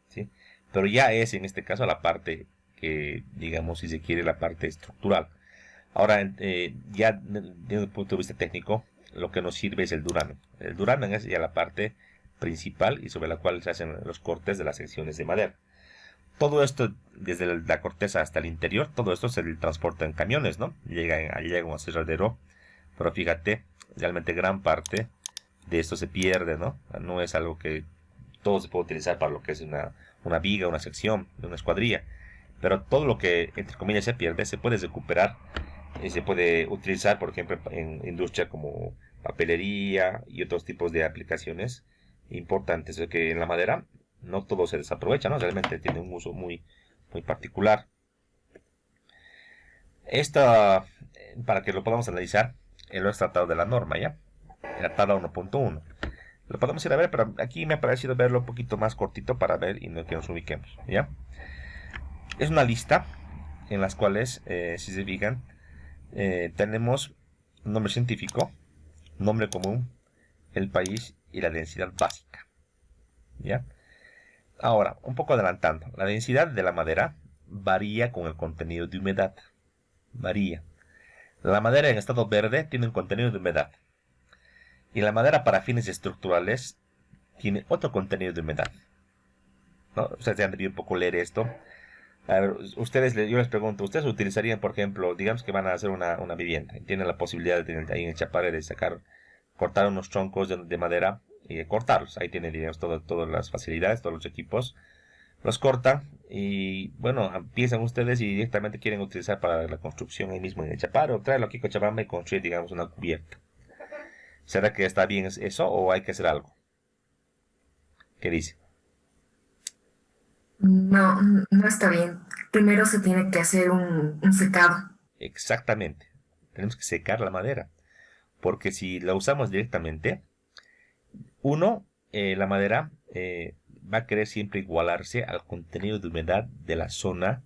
¿sí? Pero ya es en este caso la parte que, digamos, si se quiere, la parte estructural. Ahora, ya desde el punto de vista técnico, lo que nos sirve es el duramen. El duramen es ya la parte principal y sobre la cual se hacen los cortes de las secciones de madera. Todo esto, desde la corteza hasta el interior, todo esto se transporta en camiones, ¿no? Llega a un aserradero, pero fíjate, realmente gran parte de esto se pierde, ¿no? No es algo que todo se puede utilizar para lo que es una viga, una sección, una escuadrilla. Pero todo lo que, entre comillas, se pierde, se puede recuperar y se puede utilizar, por ejemplo, en industria como papelería y otros tipos de aplicaciones importantes. O sea que en la madera no todo se desaprovecha, ¿no? Realmente tiene un uso muy particular. Esta, para que lo podamos analizar, lo he tratado de la norma, ¿ya? La tabla 1.1. Lo podemos ir a ver, pero aquí me ha parecido verlo un poquito más cortito para ver y no que nos ubiquemos, ¿ya? Es una lista en las cuales, si se fijan, tenemos nombre científico, nombre común, el país y la densidad básica, ¿ya? Ahora, un poco adelantando, la densidad de la madera varía con el contenido de humedad. Varía. La madera en estado verde tiene un contenido de humedad. Y la madera para fines estructurales tiene otro contenido de humedad, ¿no? Ustedes han debido un poco leer esto. A ver, yo les pregunto, ¿ustedes utilizarían, por ejemplo, digamos que van a hacer una vivienda y tienen la posibilidad de tener ahí en Chapare de cortar unos troncos de madera y cortarlos. Ahí tienen, digamos, todas las facilidades, todos los equipos. Los cortan y, bueno, empiezan ustedes y directamente quieren utilizar para la construcción ahí mismo en el Chaparo. Tráelo aquí a Cochabamba y construir, digamos, una cubierta. ¿Será que está bien eso o hay que hacer algo? ¿Qué dice? No, no está bien. Primero se tiene que hacer un secado. Exactamente. Tenemos que secar la madera. Porque si la usamos directamente, uno, la madera va a querer siempre igualarse al contenido de humedad de la zona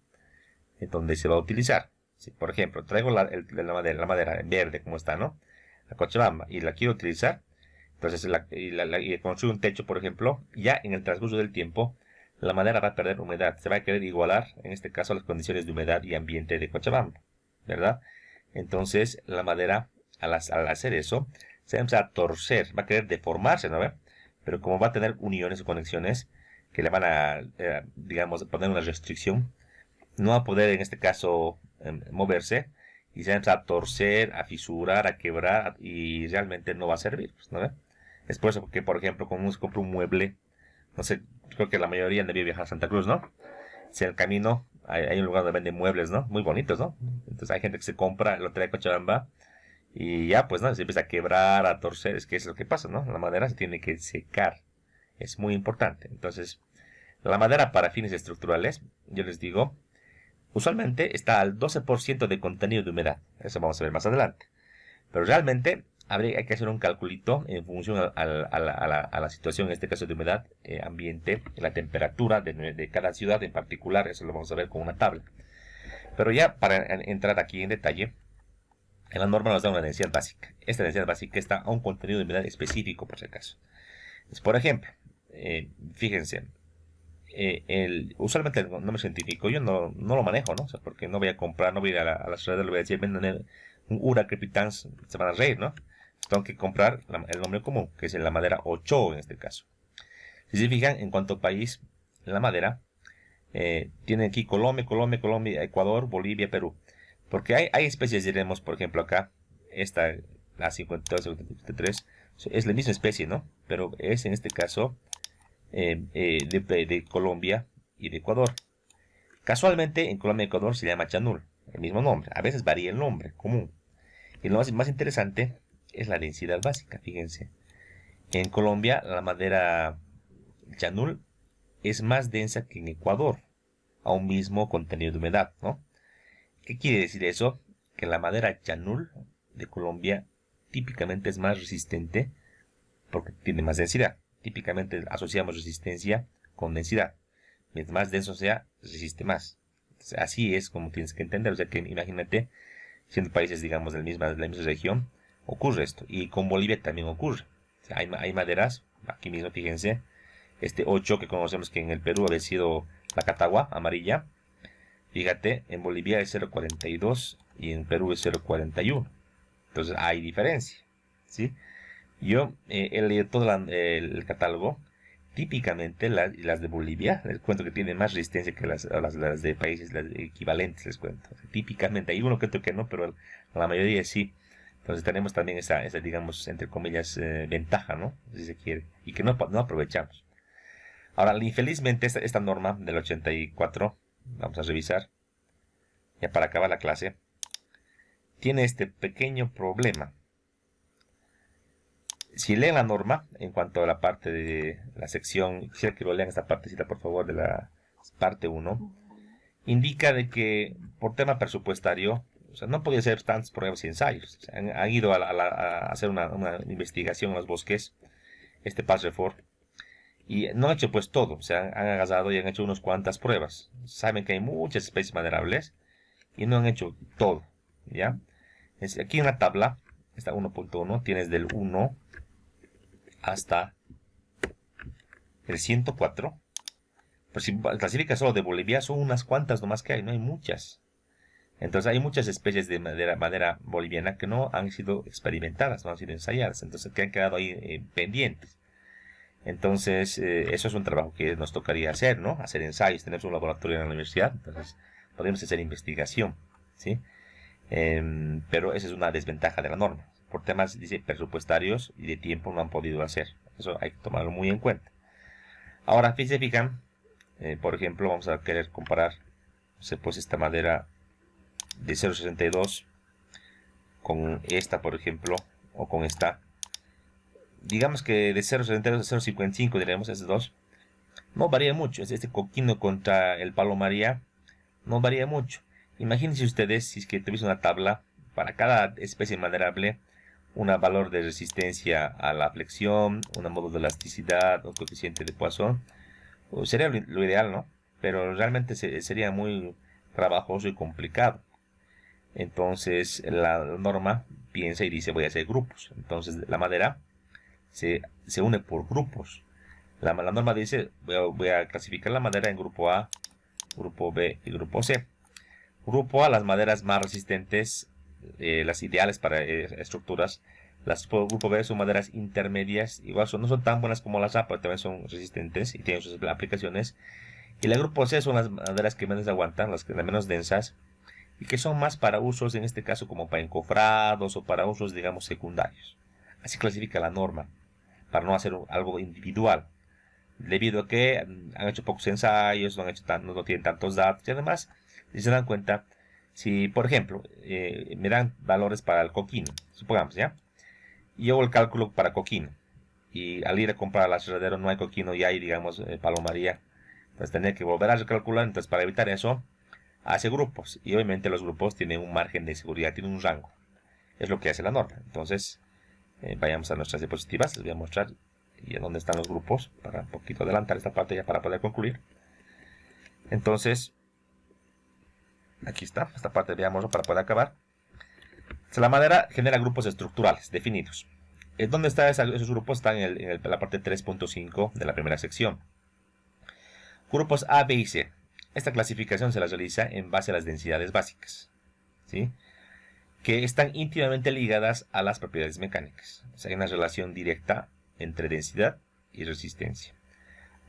en donde se va a utilizar. Si, por ejemplo, traigo la madera en verde, como está, ¿no? A Cochabamba, y la quiero utilizar, entonces y construyo un techo, por ejemplo, ya en el transcurso del tiempo, la madera va a perder humedad, se va a querer igualar, en este caso, a las condiciones de humedad y ambiente de Cochabamba, ¿verdad? Entonces, la madera, al hacer eso, se va a empezar a torcer, va a querer deformarse, ¿no? Pero como va a tener uniones o conexiones que le van a, digamos, poner una restricción, no va a poder en este caso moverse y se va a empezar a torcer, a fisurar, a quebrar y realmente no va a servir, pues, ¿no? Es por eso que, por ejemplo, cuando uno se compra un mueble, no sé, creo que la mayoría debe viajar a Santa Cruz, ¿no? Si en el camino hay un lugar donde venden muebles, ¿no? Muy bonitos, ¿no? Entonces hay gente que se compra, lo trae a Cochabamba y ya, pues, ¿no? Se empieza a quebrar, a torcer, es que eso es lo que pasa, ¿no? La madera se tiene que secar, es muy importante. Entonces, la madera para fines estructurales, yo les digo, usualmente está al 12% de contenido de humedad. Eso vamos a ver más adelante. Pero realmente hay que hacer un calculito en función a la situación, en este caso de humedad, ambiente, la temperatura de cada ciudad en particular. Eso lo vamos a ver con una tabla. Pero ya para entrar aquí en detalle, en la norma nos da una densidad básica. Esta densidad básica está a un contenido de humedad específico, por si acaso. Entonces, por ejemplo, fíjense, usualmente el nombre científico yo no lo manejo, ¿no? O sea, porque no voy a comprar, no voy a ir a la ciudad, le voy a decir, venden un Ura Crepitans, se van a reír, ¿no? Tengo que comprar el nombre común, que es la madera Ocho en este caso. Si se fijan, en cuanto a país, la madera, tiene aquí Colombia, Ecuador, Bolivia, Perú. Porque hay especies, diremos, por ejemplo, acá, esta, la 52-53, es la misma especie, ¿no? Pero es en este caso de Colombia y de Ecuador. Casualmente en Colombia y Ecuador se llama chanul, el mismo nombre. A veces varía el nombre común. Y lo más interesante es la densidad básica, fíjense. En Colombia la madera chanul es más densa que en Ecuador, a un mismo contenido de humedad, ¿no? ¿Qué quiere decir eso? Que la madera chanul de Colombia típicamente es más resistente porque tiene más densidad. Típicamente asociamos resistencia con densidad. Mientras más denso sea, resiste más. Entonces, así es como tienes que entender. O sea que imagínate, siendo países, digamos, de la misma región, ocurre esto. Y con Bolivia también ocurre. O sea, hay maderas, aquí mismo, fíjense, este 8 que conocemos que en el Perú había sido la catagua amarilla. Fíjate, en Bolivia es 0,42 y en Perú es 0,41. Entonces hay diferencia, ¿sí? Yo he leído todo el catálogo. Típicamente las de Bolivia, les cuento que tienen más resistencia que las de países equivalentes, les cuento. O sea, típicamente, hay uno que otro que no, pero la mayoría sí. Entonces tenemos también esa digamos, entre comillas, ventaja, ¿no? Si se quiere. Y que no aprovechamos. Ahora, infelizmente, esta norma del 84, vamos a revisar, ya para acabar la clase, tiene este pequeño problema. Si leen la norma, en cuanto a la parte de la sección, quisiera que lo lean esta partecita, por favor, de la parte 1, indica de que por tema presupuestario, o sea, no podía hacer tantas pruebas y ensayos. O sea, han ido a hacer una investigación en los bosques, Pasrefort, y no han hecho pues todo. O sea, han agarrado y han hecho unas cuantas pruebas. Saben que hay muchas especies maderables y no han hecho todo, ¿ya? Aquí en la tabla, esta 1.1, tienes del 1 hasta el 104. Pero si clasificas solo de Bolivia, son unas cuantas nomás que hay, no hay muchas. Entonces hay muchas especies de madera boliviana que no han sido experimentadas, no han sido ensayadas, entonces que han quedado ahí pendientes. Entonces eso es un trabajo que nos tocaría hacer, ¿no? Hacer ensayos, tenemos un laboratorio en la universidad, entonces podemos hacer investigación, ¿sí? Pero esa es una desventaja de la norma. Por temas, dice, presupuestarios y de tiempo no han podido hacer. Eso hay que tomarlo muy en cuenta. Ahora, si se fijan, por ejemplo, vamos a querer comparar, pues esta madera de 0.62 con esta, por ejemplo, o con esta. Digamos que de 0.62 a 0.55, diremos, estos dos. No varía mucho. Este coquino contra el palo María no varía mucho. Imagínense ustedes si es que tuviese una tabla para cada especie maderable, un valor de resistencia a la flexión, un modo de elasticidad, un coeficiente de Poisson. Sería lo ideal, ¿no? Pero realmente sería muy trabajoso y complicado. Entonces la norma piensa y dice: voy a hacer grupos. Entonces la madera se une por grupos. La norma dice: voy a clasificar la madera en grupo A, grupo B y grupo C. Grupo A, las maderas más resistentes, las ideales para estructuras. Las grupo B son maderas intermedias, igual no son tan buenas como las A, pero también son resistentes y tienen sus aplicaciones. Y la grupo C son las maderas que menos aguantan, las menos densas, y que son más para usos, en este caso, como para encofrados o para usos, digamos, secundarios. Así clasifica la norma, para no hacer algo individual, debido a que han hecho pocos ensayos, no tienen tantos datos, y además, si se dan cuenta, si, por ejemplo, me dan valores para el coquino, supongamos, ¿ya? Y hago el cálculo para coquino, y al ir a comprar al aserradero no hay coquino y hay, digamos, palomaría, entonces tendría que volver a recalcular. Entonces, para evitar eso, hace grupos, y obviamente los grupos tienen un margen de seguridad, tienen un rango, es lo que hace la norma. Entonces, vayamos a nuestras diapositivas, les voy a mostrar y a dónde están los grupos, para un poquito adelantar esta parte ya para poder concluir. Entonces, aquí está, esta parte veámoslo para poder acabar. La madera genera grupos estructurales definidos. ¿Dónde están esos grupos? Están en la parte 3.5 de la primera sección. Grupos A, B y C. Esta clasificación se la realiza en base a las densidades básicas, ¿sí?, que están íntimamente ligadas a las propiedades mecánicas. O sea, hay una relación directa entre densidad y resistencia.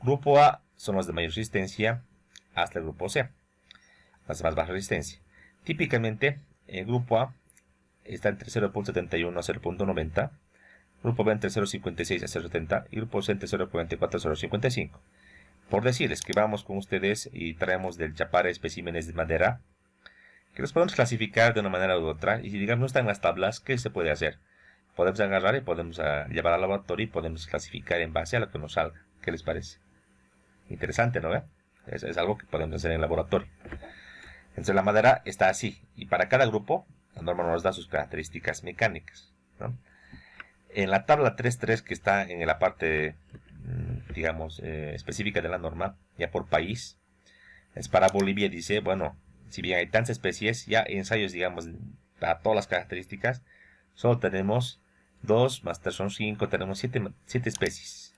Grupo A son los de mayor resistencia hasta el grupo C, las de más baja resistencia. Típicamente, el grupo A está entre 0.71 a 0.90, grupo B entre 0.56 a 0.70 y grupo C entre 0.44 a 0.55. Por decirles que vamos con ustedes y traemos del Chapare especímenes de madera que los podemos clasificar de una manera u otra, y si digamos no están en las tablas, ¿qué se puede hacer? Podemos agarrar y podemos llevar al laboratorio y podemos clasificar en base a lo que nos salga. ¿Qué les parece? Interesante, ¿no? Es algo que podemos hacer en el laboratorio. Entonces la madera está así, y para cada grupo la norma nos da sus características mecánicas, ¿no? En la tabla 3.3 que está en la parte, digamos, específica de la norma, ya por país, es para Bolivia. Dice, bueno, si bien hay tantas especies, ya ensayos, digamos, para todas las características, solo tenemos 2, más 3 son 5, tenemos 7 especies.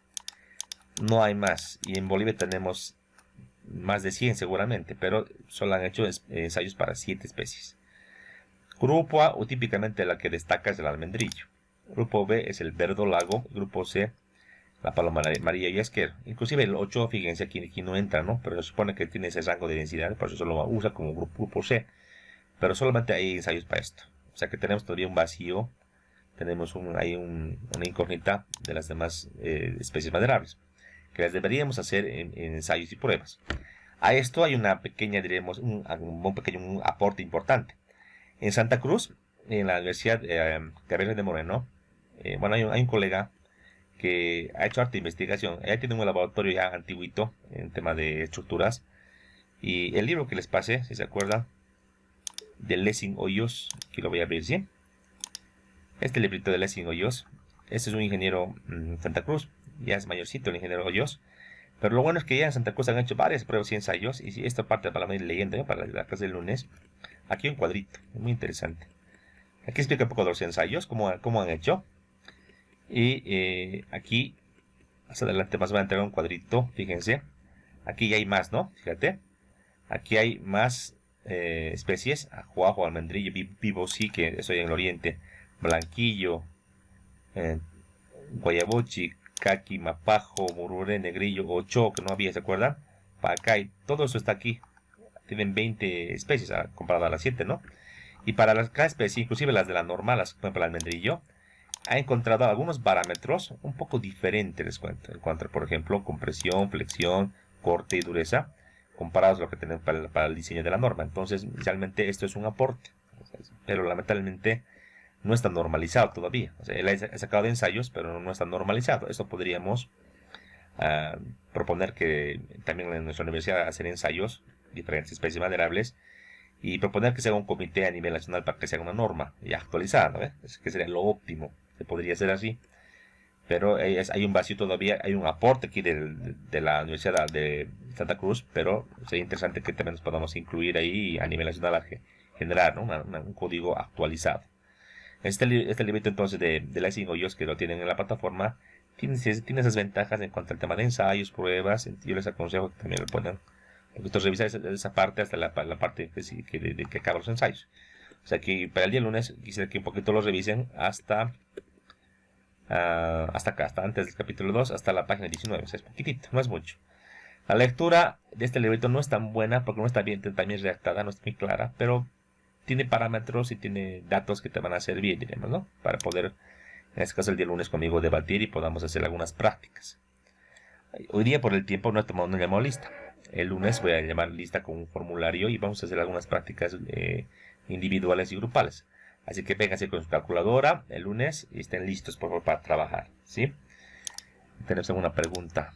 No hay más. Y en Bolivia tenemos más de 100 seguramente, pero solo han hecho ensayos para 7 especies. Grupo A, o típicamente la que destaca, es el almendrillo. Grupo B es el verdolago. Grupo C, la paloma María y esquero. Inclusive el 8, fíjense, aquí no entra, ¿no? Pero se supone que tiene ese rango de densidad, por eso solo usa como grupo C. Pero solamente hay ensayos para esto. O sea que tenemos todavía un vacío. Tenemos una incógnita de las demás especies maderables, que las deberíamos hacer en ensayos y pruebas. A esto hay una pequeña, diremos, un pequeño aporte importante. En Santa Cruz, en la Universidad Gabriel de Moreno, bueno, hay un colega que ha hecho harta investigación. Ella tiene un laboratorio ya antiguito en tema de estructuras, y el libro que les pasé, si se acuerdan, de Lessing Hoyos, que lo voy a abrir, ¿sí? Este librito de Lessing Hoyos, este es un ingeniero en Santa Cruz, ya es mayorcito el ingeniero Hoyos, pero lo bueno es que ya en Santa Cruz han hecho varias pruebas y ensayos, y esta parte para la leyenda, para la clase del lunes, aquí hay un cuadrito, muy interesante. Aquí explica un poco de los ensayos, cómo han hecho. Y aquí, más adelante más va a entregar un cuadrito, fíjense. Aquí ya hay más, ¿no? Fíjate. Aquí hay más especies. Ajuajo, almendrillo, vivosí, que eso en el oriente. Blanquillo, guayabochi, caqui, mapajo, murure, negrillo, ocho, que no había, ¿se acuerdan? Pacay, todo eso está aquí. Tienen 20 especies comparado a las 7, ¿no? Y para cada especie, inclusive las de la normal, las, por ejemplo, el almendrillo, ha encontrado algunos parámetros un poco diferentes, les cuento. Encuentra, por ejemplo, compresión, flexión, corte y dureza, comparados a lo que tenemos para el diseño de la norma. Entonces, realmente esto es un aporte, pero lamentablemente no está normalizado todavía. O sea, él ha sacado de ensayos, pero no está normalizado. Esto podríamos proponer que también en nuestra universidad hacer ensayos, diferentes especies maderables, y proponer que se haga un comité a nivel nacional para que se haga una norma ya actualizada, ¿no? Es que sería lo óptimo, se podría hacer así, pero hay un vacío todavía, hay un aporte aquí de la Universidad de Santa Cruz, pero sería interesante que también nos podamos incluir ahí a nivel nacional a generar, ¿no? un código actualizado. Este librito entonces de Lessing Hoyos, que lo tienen en la plataforma, tiene esas ventajas en cuanto al tema de ensayos, pruebas. Yo les aconsejo que también lo puedan revisar esa parte hasta la parte que acaba los ensayos. O sea que para el día lunes quisiera que un poquito lo revisen hasta acá, hasta antes del capítulo 2, hasta la página 19. O sea, es poquitito, no es mucho. La lectura de este librito no es tan buena porque no está bien también redactada, no está muy clara, pero tiene parámetros y tiene datos que te van a servir, diremos, ¿no? Para poder, en este caso el día lunes conmigo, debatir y podamos hacer algunas prácticas. Hoy día por el tiempo no he llamado lista. El lunes voy a llamar lista con un formulario y vamos a hacer algunas prácticas individuales y grupales. Así que vénganse con su calculadora el lunes y estén listos por favor para trabajar, ¿sí? ¿Tenemos alguna pregunta?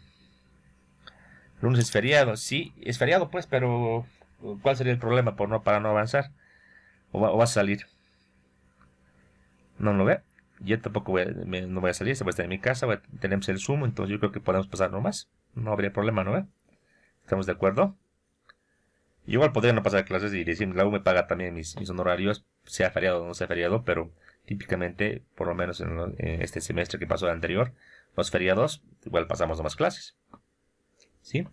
¿Lunes es feriado? Sí, es feriado pues, pero ¿cuál sería el problema para no avanzar? ¿O vas a salir? ¿No lo ve? Yo tampoco no voy a salir, se va a estar en mi casa, tenemos el Zoom, entonces yo creo que podemos pasar nomás. No habría problema, ¿no ve? ¿Estamos de acuerdo? Igual podría no pasar clases y decir, la U me paga también mis honorarios, sea feriado o no sea feriado, pero típicamente, por lo menos en este semestre que pasó el anterior, los feriados, igual pasamos nomás clases. ¿Sí?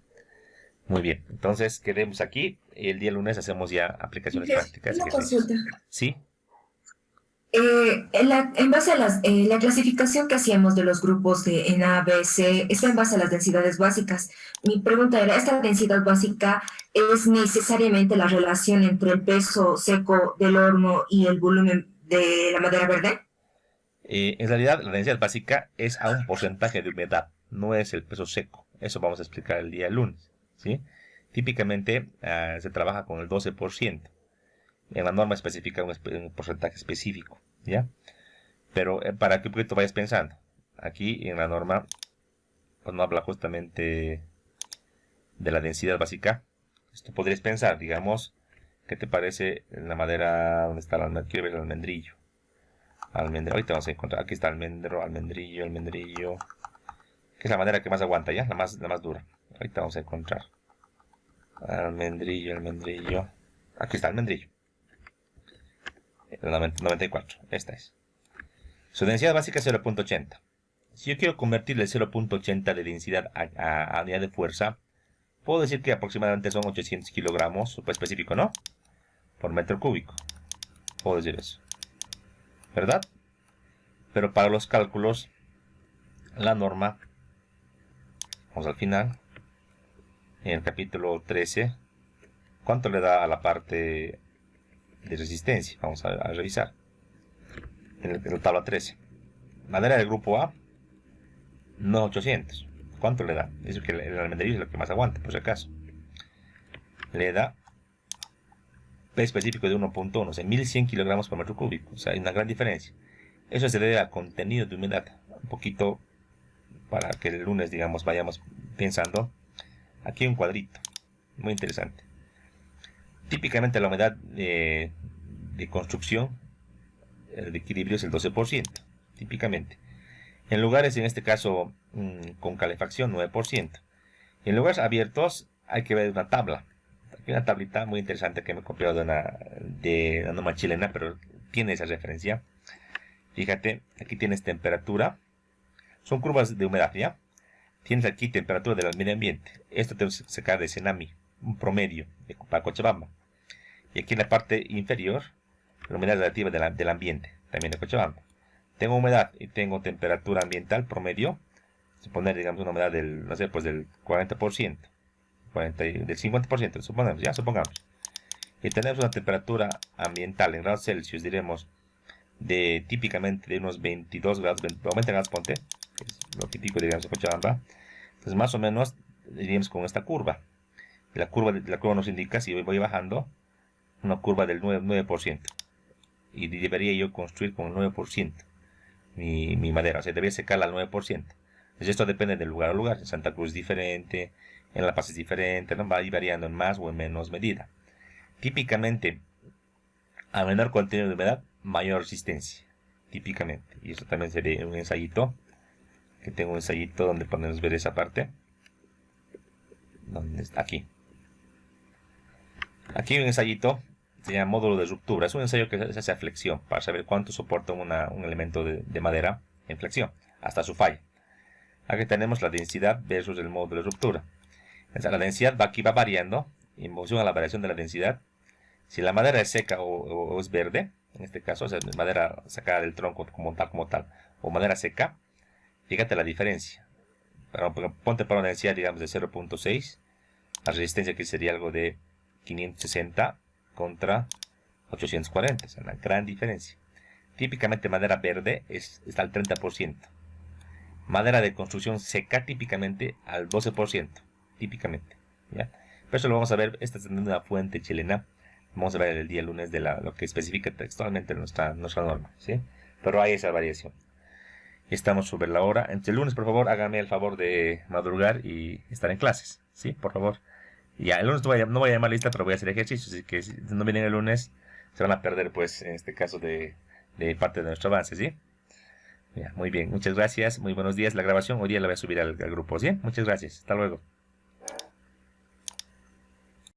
Muy bien, entonces quedemos aquí. El día lunes hacemos ya aplicaciones prácticas. Una consulta. ¿Sí? En base a la clasificación que hacíamos de los grupos en A, B, C, está en base a las densidades básicas. Mi pregunta era, ¿esta densidad básica es necesariamente la relación entre el peso seco del horno y el volumen de la madera verde? En realidad, la densidad básica es a un porcentaje de humedad, no es el peso seco. Eso vamos a explicar el día lunes, ¿sí? Típicamente se trabaja con el 12%. En la norma especifica un porcentaje específico, ¿ya? Pero para que tú vayas pensando, aquí en la norma, cuando habla justamente de la densidad básica, tú podrías pensar, digamos, ¿qué te parece la madera donde está quiero ver el almendrillo? Ahorita vamos a encontrar, aquí está almendrillo, que es la madera que más aguanta, ¿ya? La más dura. Ahorita vamos a encontrar almendrillo, aquí está almendrillo. El 94, esta es. Su densidad básica es 0.80. Si yo quiero convertir el 0.80 de densidad a unidad de fuerza, puedo decir que aproximadamente son 800 kilogramos, super específico, ¿no? Por metro cúbico. Puedo decir eso, ¿verdad? Pero para los cálculos, la norma, vamos al final, en el capítulo 13, ¿cuánto le da a la parte de resistencia? Vamos a revisar en la tabla 13. Madera del grupo A, no 800. ¿Cuánto le da? Eso que el almendrillo es lo que más aguanta, por si acaso. Le da P específico de 1.1, o sea, 1100 kilogramos por metro cúbico. O sea, hay una gran diferencia. Eso se debe al contenido de humedad. Un poquito para que el lunes, digamos, vayamos pensando. Aquí hay un cuadrito. Muy interesante. Típicamente la humedad de construcción, de equilibrio, es el 12%. Típicamente. En lugares, en este caso, con calefacción, 9%. Y en lugares abiertos hay que ver una tabla. Aquí una tablita muy interesante que me he copiado de una norma chilena, pero tiene esa referencia. Fíjate, aquí tienes temperatura. Son curvas de humedad, ¿ya? Tienes aquí temperatura del medio ambiente. Esto te voy a sacar de Senami, un promedio para Cochabamba. Y aquí en la parte inferior, la humedad relativa del ambiente, también de Cochabamba. Tengo humedad y tengo temperatura ambiental promedio. Suponer, digamos, una humedad del, no sé, pues del 40%, del 50%, supongamos. Y tenemos una temperatura ambiental en grados Celsius, diremos, típicamente de unos 22 grados, 20 grados ponte, que es lo típico digamos de Cochabamba. Entonces más o menos diríamos con esta curva. La curva nos indica, si voy bajando, una curva del 9%. Y debería yo construir con el 9% mi madera. O sea, debería secarla al 9%. Entonces esto depende del lugar a lugar. En Santa Cruz es diferente, en La Paz es diferente, ¿no? Va a ir variando en más o en menos medida. Típicamente, a menor contenido de humedad, mayor resistencia. Típicamente. Y eso también sería un ensayito. Que tengo un ensayito donde podemos ver esa parte. ¿Dónde está? Aquí. Aquí hay un ensayito. Se llama módulo de ruptura. Es un ensayo que se hace a flexión para saber cuánto soporta un elemento de madera en flexión hasta su falla. Aquí tenemos la densidad versus el módulo de ruptura. La densidad aquí va variando en función a la variación de la densidad. Si la madera es seca o es verde, en este caso, o sea, madera sacada del tronco como tal, o madera seca, fíjate la diferencia. Ponte para una densidad, digamos, de 0.6, la resistencia aquí sería algo de 560 contra 840, es una gran diferencia. Típicamente madera verde está al 30%. Madera de construcción seca típicamente al 12%, típicamente, ¿ya? Pero eso lo vamos a ver, esta es una fuente chilena, vamos a ver el día lunes de lo que especifica textualmente nuestra norma, ¿sí? Pero hay esa variación. Estamos sobre la hora. Entre el lunes, por favor, hágame el favor de madrugar y estar en clases, ¿sí? Por favor. Ya, el lunes no voy a llamar lista, pero voy a hacer ejercicios, así que si no vienen el lunes, se van a perder, pues, en este caso de parte de nuestro avance, ¿sí? Ya, muy bien, muchas gracias, muy buenos días. La grabación hoy día la voy a subir al grupo, ¿sí? Muchas gracias, hasta luego.